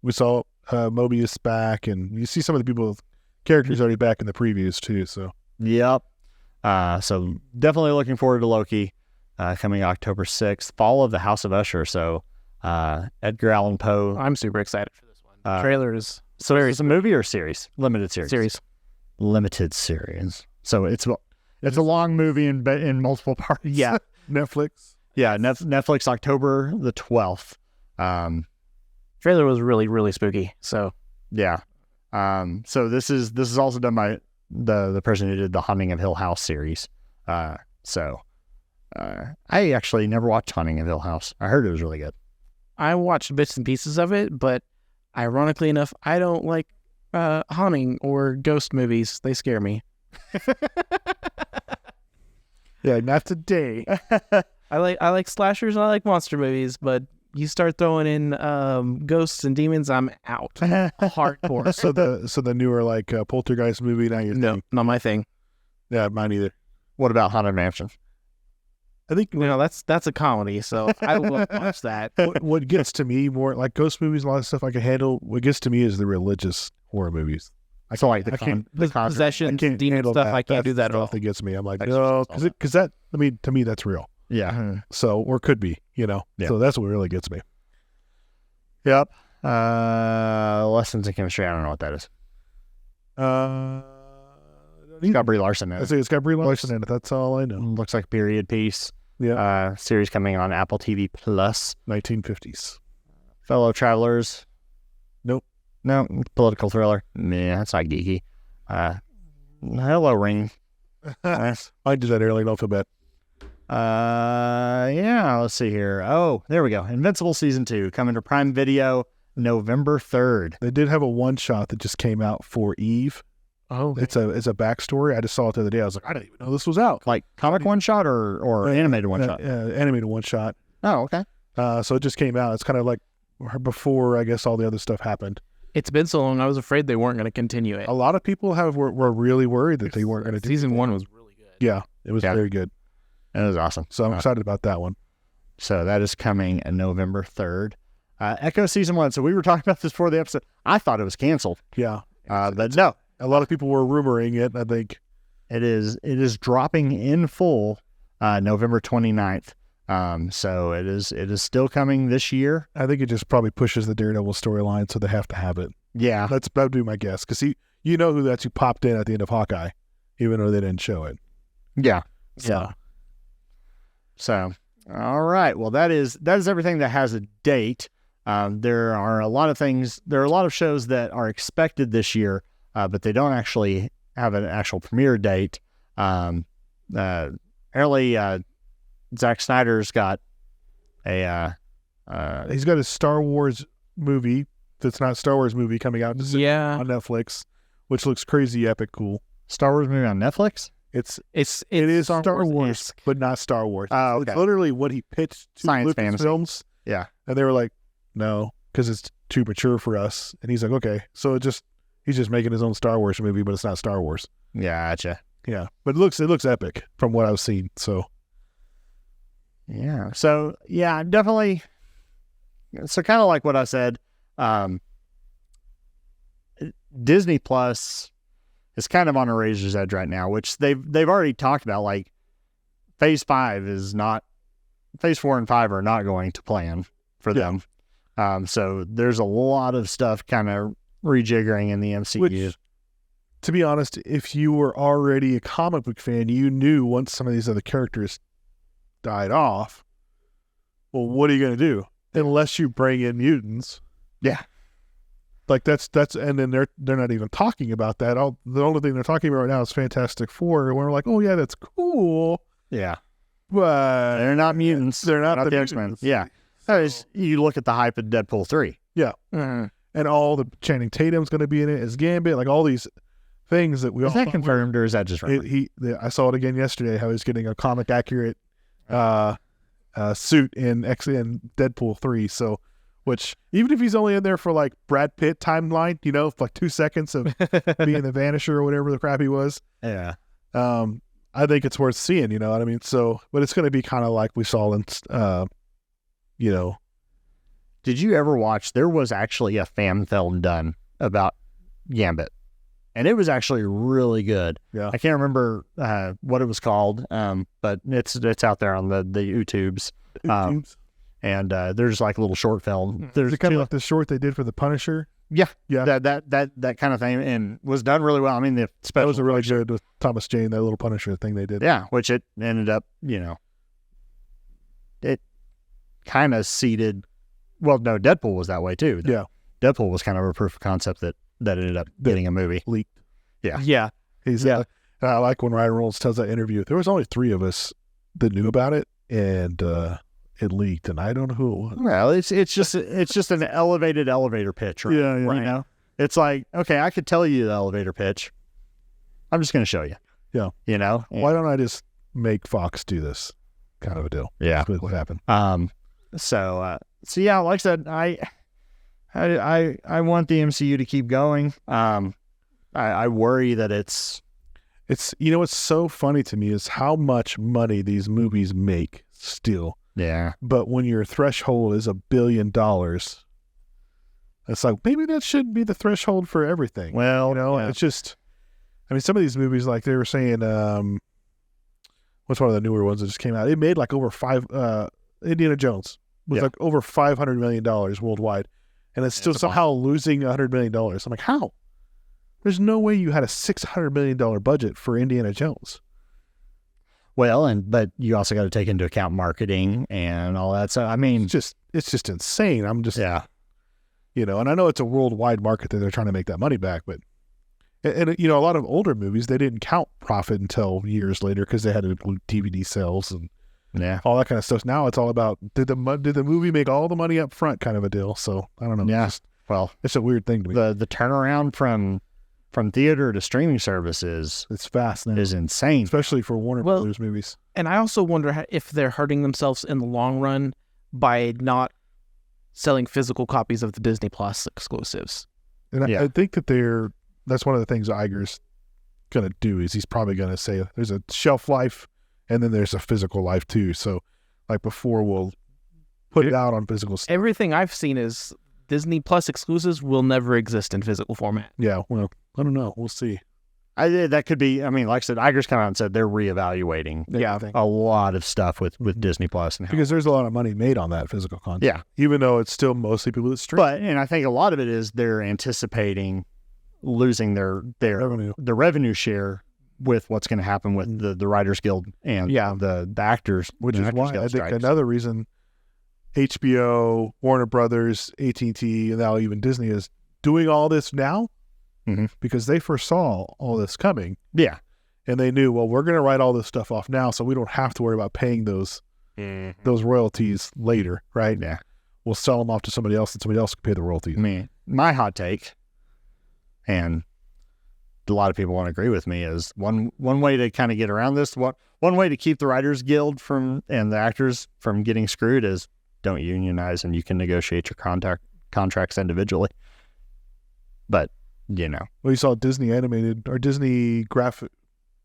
We saw Mobius back, and you see some of the characters already back in the previews too. So yep. So definitely looking forward to Loki, coming October 6th, Fall of the House of Usher. So, Edgar Allan Poe. I'm super excited for this one. Uh, Trailer is So is it a movie or series? Limited series. Limited series. So it's a long movie in multiple parts. Yeah. Netflix. Yeah. Netflix, October the 12th. Trailer was really, really spooky. So Yeah. So this is also done by the person who did the Haunting of Hill House series. I actually never watched Haunting of Hill House. I heard it was really good. I watched bits and pieces of it, but ironically enough, I don't like haunting or ghost movies. They scare me. Yeah, not today. I like slashers and I like monster movies, but you start throwing in ghosts and demons, I'm out. Hardcore. So the newer like Poltergeist movie. Now you're No, not my thing. Yeah, mine either. What about Haunted Mansion? I think That's a comedy, so I will watch that. what gets to me more like ghost movies, a lot of stuff I can handle. What gets to me is the religious horror movies. I feel like I can't- Possession, demon handle stuff, that. I can't That's do that the at all. stuff that gets me. I'm like, That's no, just all because that. I mean, to me, that's real. Yeah. So or could be, Yeah. So that's what really gets me. Yep. Lessons in Chemistry. I don't know what that is. It's got Brie Larson in I it. say it's got Brie Larson in it. That's all I know. Looks like a period piece. Yeah, Series coming on Apple TV Plus. 1950s. Fellow Travelers. Nope. No. Political thriller. Nah, that's not geeky. Hello, Ring. I did that earlier. Don't feel bad. Yeah, let's see here. Oh, there we go. Invincible Season 2 coming to Prime Video November 3rd. They did have a one shot that just came out for Eve. Oh, It's a backstory. I just saw it the other day. I was like, I didn't even know this was out. Like comic one shot or animated one shot? Animated one shot. Oh, okay. So it just came out. It's kind of like before, I guess, all the other stuff happened. it's been so long. I was afraid they weren't going to continue it. A lot of people were really worried that they weren't going to do Season 1 was really good. Yeah, it was Yeah. very good. That is awesome. So I'm excited about that one. So that is coming November 3rd. Echo Season 1. So we were talking about this before the episode. I thought it was canceled. Yeah. But no, A lot of people were rumoring it, I think. it is dropping in full November 29th. So it is still coming this year. I think it just probably pushes the Daredevil storyline, so they have to have it. Yeah. That would be my guess. Because you know who that's who popped in at the end of Hawkeye, even though they didn't show it. Yeah. Yeah. So, all right. Well, that is everything that has a date. There are a lot of shows that are expected this year, but they don't actually have an actual premiere date. Apparently, Zack Snyder's got a He's got a Star Wars movie that's not Star Wars movie coming out Yeah. on Netflix, which looks crazy epic cool. Star Wars movie on Netflix. It It is Star Wars, Wars-esque. but not Star Wars. Oh, It's okay. literally what he pitched to Science fantasy. Lucasfilms, Yeah. and they were like, "No, because it's too mature for us." And he's like, "Okay." So he's just making his own Star Wars movie, but it's not Star Wars. Yeah. Gotcha. Yeah, but it looks epic from what I've seen. So Yeah. So yeah, definitely. So kind of like what I said, Disney Plus is kind of on a razor's edge right now, which they've already talked about. Like Phase 4 and 5 are not going to plan for them. So there's a lot of stuff kind of rejiggering in the MCU. which, to be honest, if you were already a comic book fan, you knew once some of these other characters died off. Well, what are you going to do unless you bring in mutants? Yeah. Like that's and then they're not even talking about that. The only thing they're talking about right now is Fantastic Four, and we're like, oh yeah, that's cool, Yeah. but They're not mutants. they're not the the X-Men. mutants. Yeah. That is, you look at the hype of Deadpool 3. Mhm. And all the Channing Tatum's going to be in it as Gambit, like all these things that we Is all that confirmed or is that just rumor? I saw it again yesterday. How he's getting a comic accurate suit in Deadpool 3. So, which even if he's only in there for like Brad Pitt timeline, for like 2 seconds of being the Vanisher or whatever the crap he was, Yeah. I think it's worth seeing. You know what I mean? So, but it's going to be kind of like we saw in, Did you ever watch? There was actually a fan film done about Gambit, and it was actually really good. Yeah. I can't remember what it was called, but it's out there on the YouTubes. And there's like a little short film. There's Is it kind two- of like the short they did for the Punisher? yeah, Yeah. that kind of thing, and was done really well. I mean, the That special was a really good with Thomas Jane, that little Punisher thing they did. yeah, which it ended up, it kind of seeded. Well, no, Deadpool was that way too. Yeah. Deadpool was kind of a proof of concept that ended up getting a movie. Leaked. Yeah. He's Yeah. I like when Ryan Reynolds tells that interview. There was only 3 of us that knew about it, and it leaked, and I don't know who it was. Well, it's just an elevator pitch, right? Yeah, yeah. You know, it's like, okay, I could tell you the elevator pitch. I'm just going to show you. Yeah. You know. Why don't I just make Fox do this? Kind of a deal. Yeah. That's really what happened. So yeah, like I said, I want the MCU to keep going. I worry that it's What's so funny to me is how much money these movies make still. yeah. But when your threshold is $1 billion, it's like maybe that shouldn't be the threshold for everything. Well, yeah. It's just, some of these movies, like they were saying, what's one of the newer ones that just came out? It made like over Indiana Jones was Yeah. like over $500 million worldwide. and it's still It's a bomb. somehow losing $100 million. I'm like, how? There's no way you had a $600 million budget for Indiana Jones. Well, but you also got to take into account marketing and all that. So I mean, It's just insane. I'm just, yeah, and I know it's a worldwide market that they're trying to make that money back, but and a lot of older movies, they didn't count profit until years later because they had to include DVD sales and yeah, all that kind of stuff. Now it's all about did the movie make all the money up front kind of a deal. So I don't know. yeah. Well, It's a weird thing to me. the turnaround from theater to streaming services It's fast now, is insane. especially for Warner Well, Brothers movies. And I also wonder if they're hurting themselves in the long run by not selling physical copies of the Disney Plus exclusives. And Yeah. I think that that's one of the things Iger's going to do is he's probably going to say there's a shelf life and then there's a physical life too. So like before we'll put it out on physical stuff. Everything I've seen is Disney Plus exclusives will never exist in physical format. Yeah. Well, I don't know. We'll see. That could be. I mean, like I said, Iger's come out and said they're reevaluating Yeah. Everything. a lot of stuff with Disney Plus and how. Because there's a lot of money made on that physical content. Yeah. Even though it's still mostly people that stream. But and I think a lot of it is they're anticipating losing their Revenue. the revenue share with what's going to happen with the Writers Guild and Yeah. the actors, Which the is Actors why Guild I think strikes. another reason HBO, Warner Brothers, AT&T, and now even Disney is doing all this now Mhm. because they foresaw all this coming Yeah. and they knew, well, we're going to write all this stuff off now so we don't have to worry about paying those royalties later, right? Yeah. We'll sell them off to somebody else and somebody else can pay the royalties. I mean, my hot take, and a lot of people won't agree with me, is one way to kind of get around this. One way to keep the Writers Guild and the actors from getting screwed is don't unionize, and you can negotiate your contracts individually. But Well, you saw Disney animated or Disney graphic.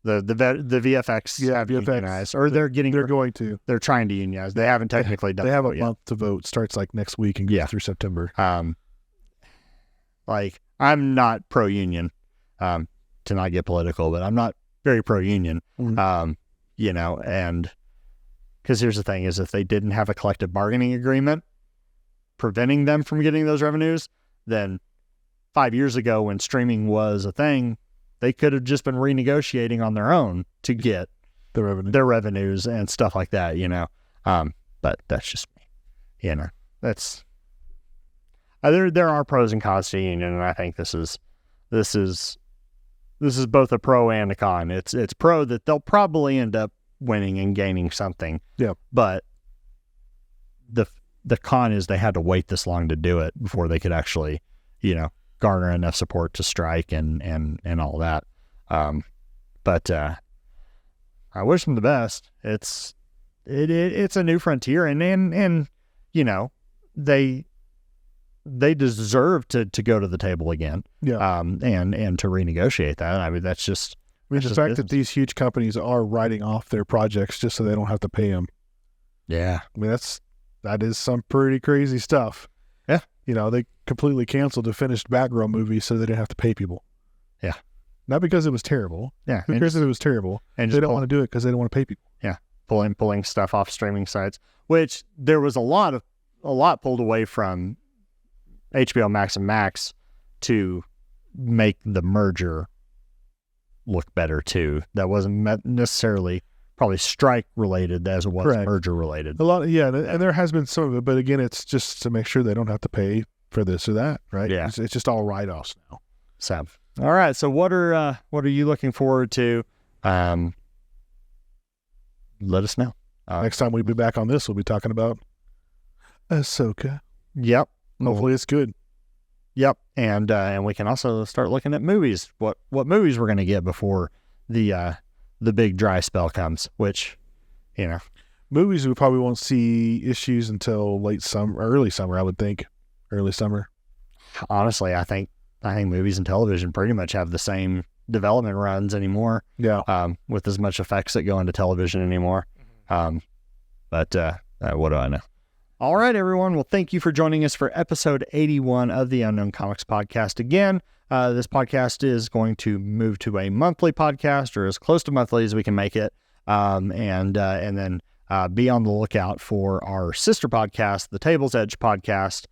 the VFX, Yeah, have VFX. unionized, or they're Going to. they're trying to unionize. They haven't technically done. They have a it yet. month to vote. Starts like next week and goes Yeah. through September. Like I'm not pro union, to not get political, but I'm not very pro union. Mhm. And because here's the thing is if they didn't have a collective bargaining agreement preventing them from getting those revenues, then 5 years ago when streaming was a thing, they could have just been renegotiating on their own to get The revenue. their revenues and stuff like that, but that's just me, that's, there are pros and cons to union. And I think this is both a pro and a con. It's pro that they'll probably end up winning and gaining something. Yeah. But the con is they had to wait this long to do it before they could actually, garner enough support to strike and all that. But I wish them the best. It's a new frontier and they deserve to go to the table again. Yeah. And to renegotiate that. I mean, that's just, I mean, It's the just fact business. that these huge companies are writing off their projects just so they don't have to pay them. yeah. I mean, that is some pretty crazy stuff. Yeah. They completely canceled a finished Batgirl movie so they didn't have to pay people. Yeah. Not because it was terrible. Yeah. Who cares if it was terrible? And They just don't want to do it because they don't want to pay people. pulling stuff off streaming sites, which there was a lot pulled away from HBO Max and Max to make the merger look better too. That wasn't necessarily probably strike related as it was Correct. merger related. A lot, and there has been some of it, but again, it's just to make sure they don't have to pay for this or that, right? Yeah. It's just all write-offs now. So, all right. So what are you looking forward to? Let us know. Next time we'll be back on this, we'll be talking about Ahsoka. Yep. Hopefully it's good. Yep. And we can also start looking at movies. What movies we're going to get before the big dry spell comes, which, Movies, we probably won't see issues until late summer, early summer, I would think. Early summer. honestly, I think movies and television pretty much have the same development runs anymore, Yeah. with as much effects that go into television anymore. But what do I know? All right, everyone. Well, thank you for joining us for episode 81 of the Unknown Comics Podcast. Again, this podcast is going to move to a monthly podcast, or as close to monthly as we can make it. And then be on the lookout for our sister podcast, the Table's Edge podcast,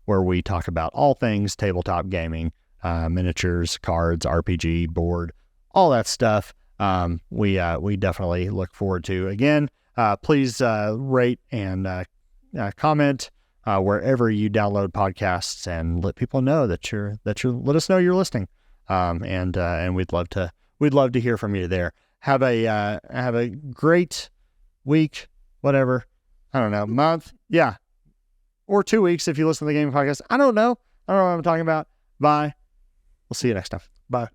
where we talk about all things tabletop gaming, miniatures, cards, RPG, board, all that stuff. We definitely look forward to. Again, please rate and comment wherever you download podcasts, and let people know that you're let us know you're listening. And we'd love to hear from you there. Have a great week, whatever. I don't know, month, yeah, or 2 weeks if you listen to the gaming podcast. I don't know what I'm talking about. Bye. We'll see you next time. Bye.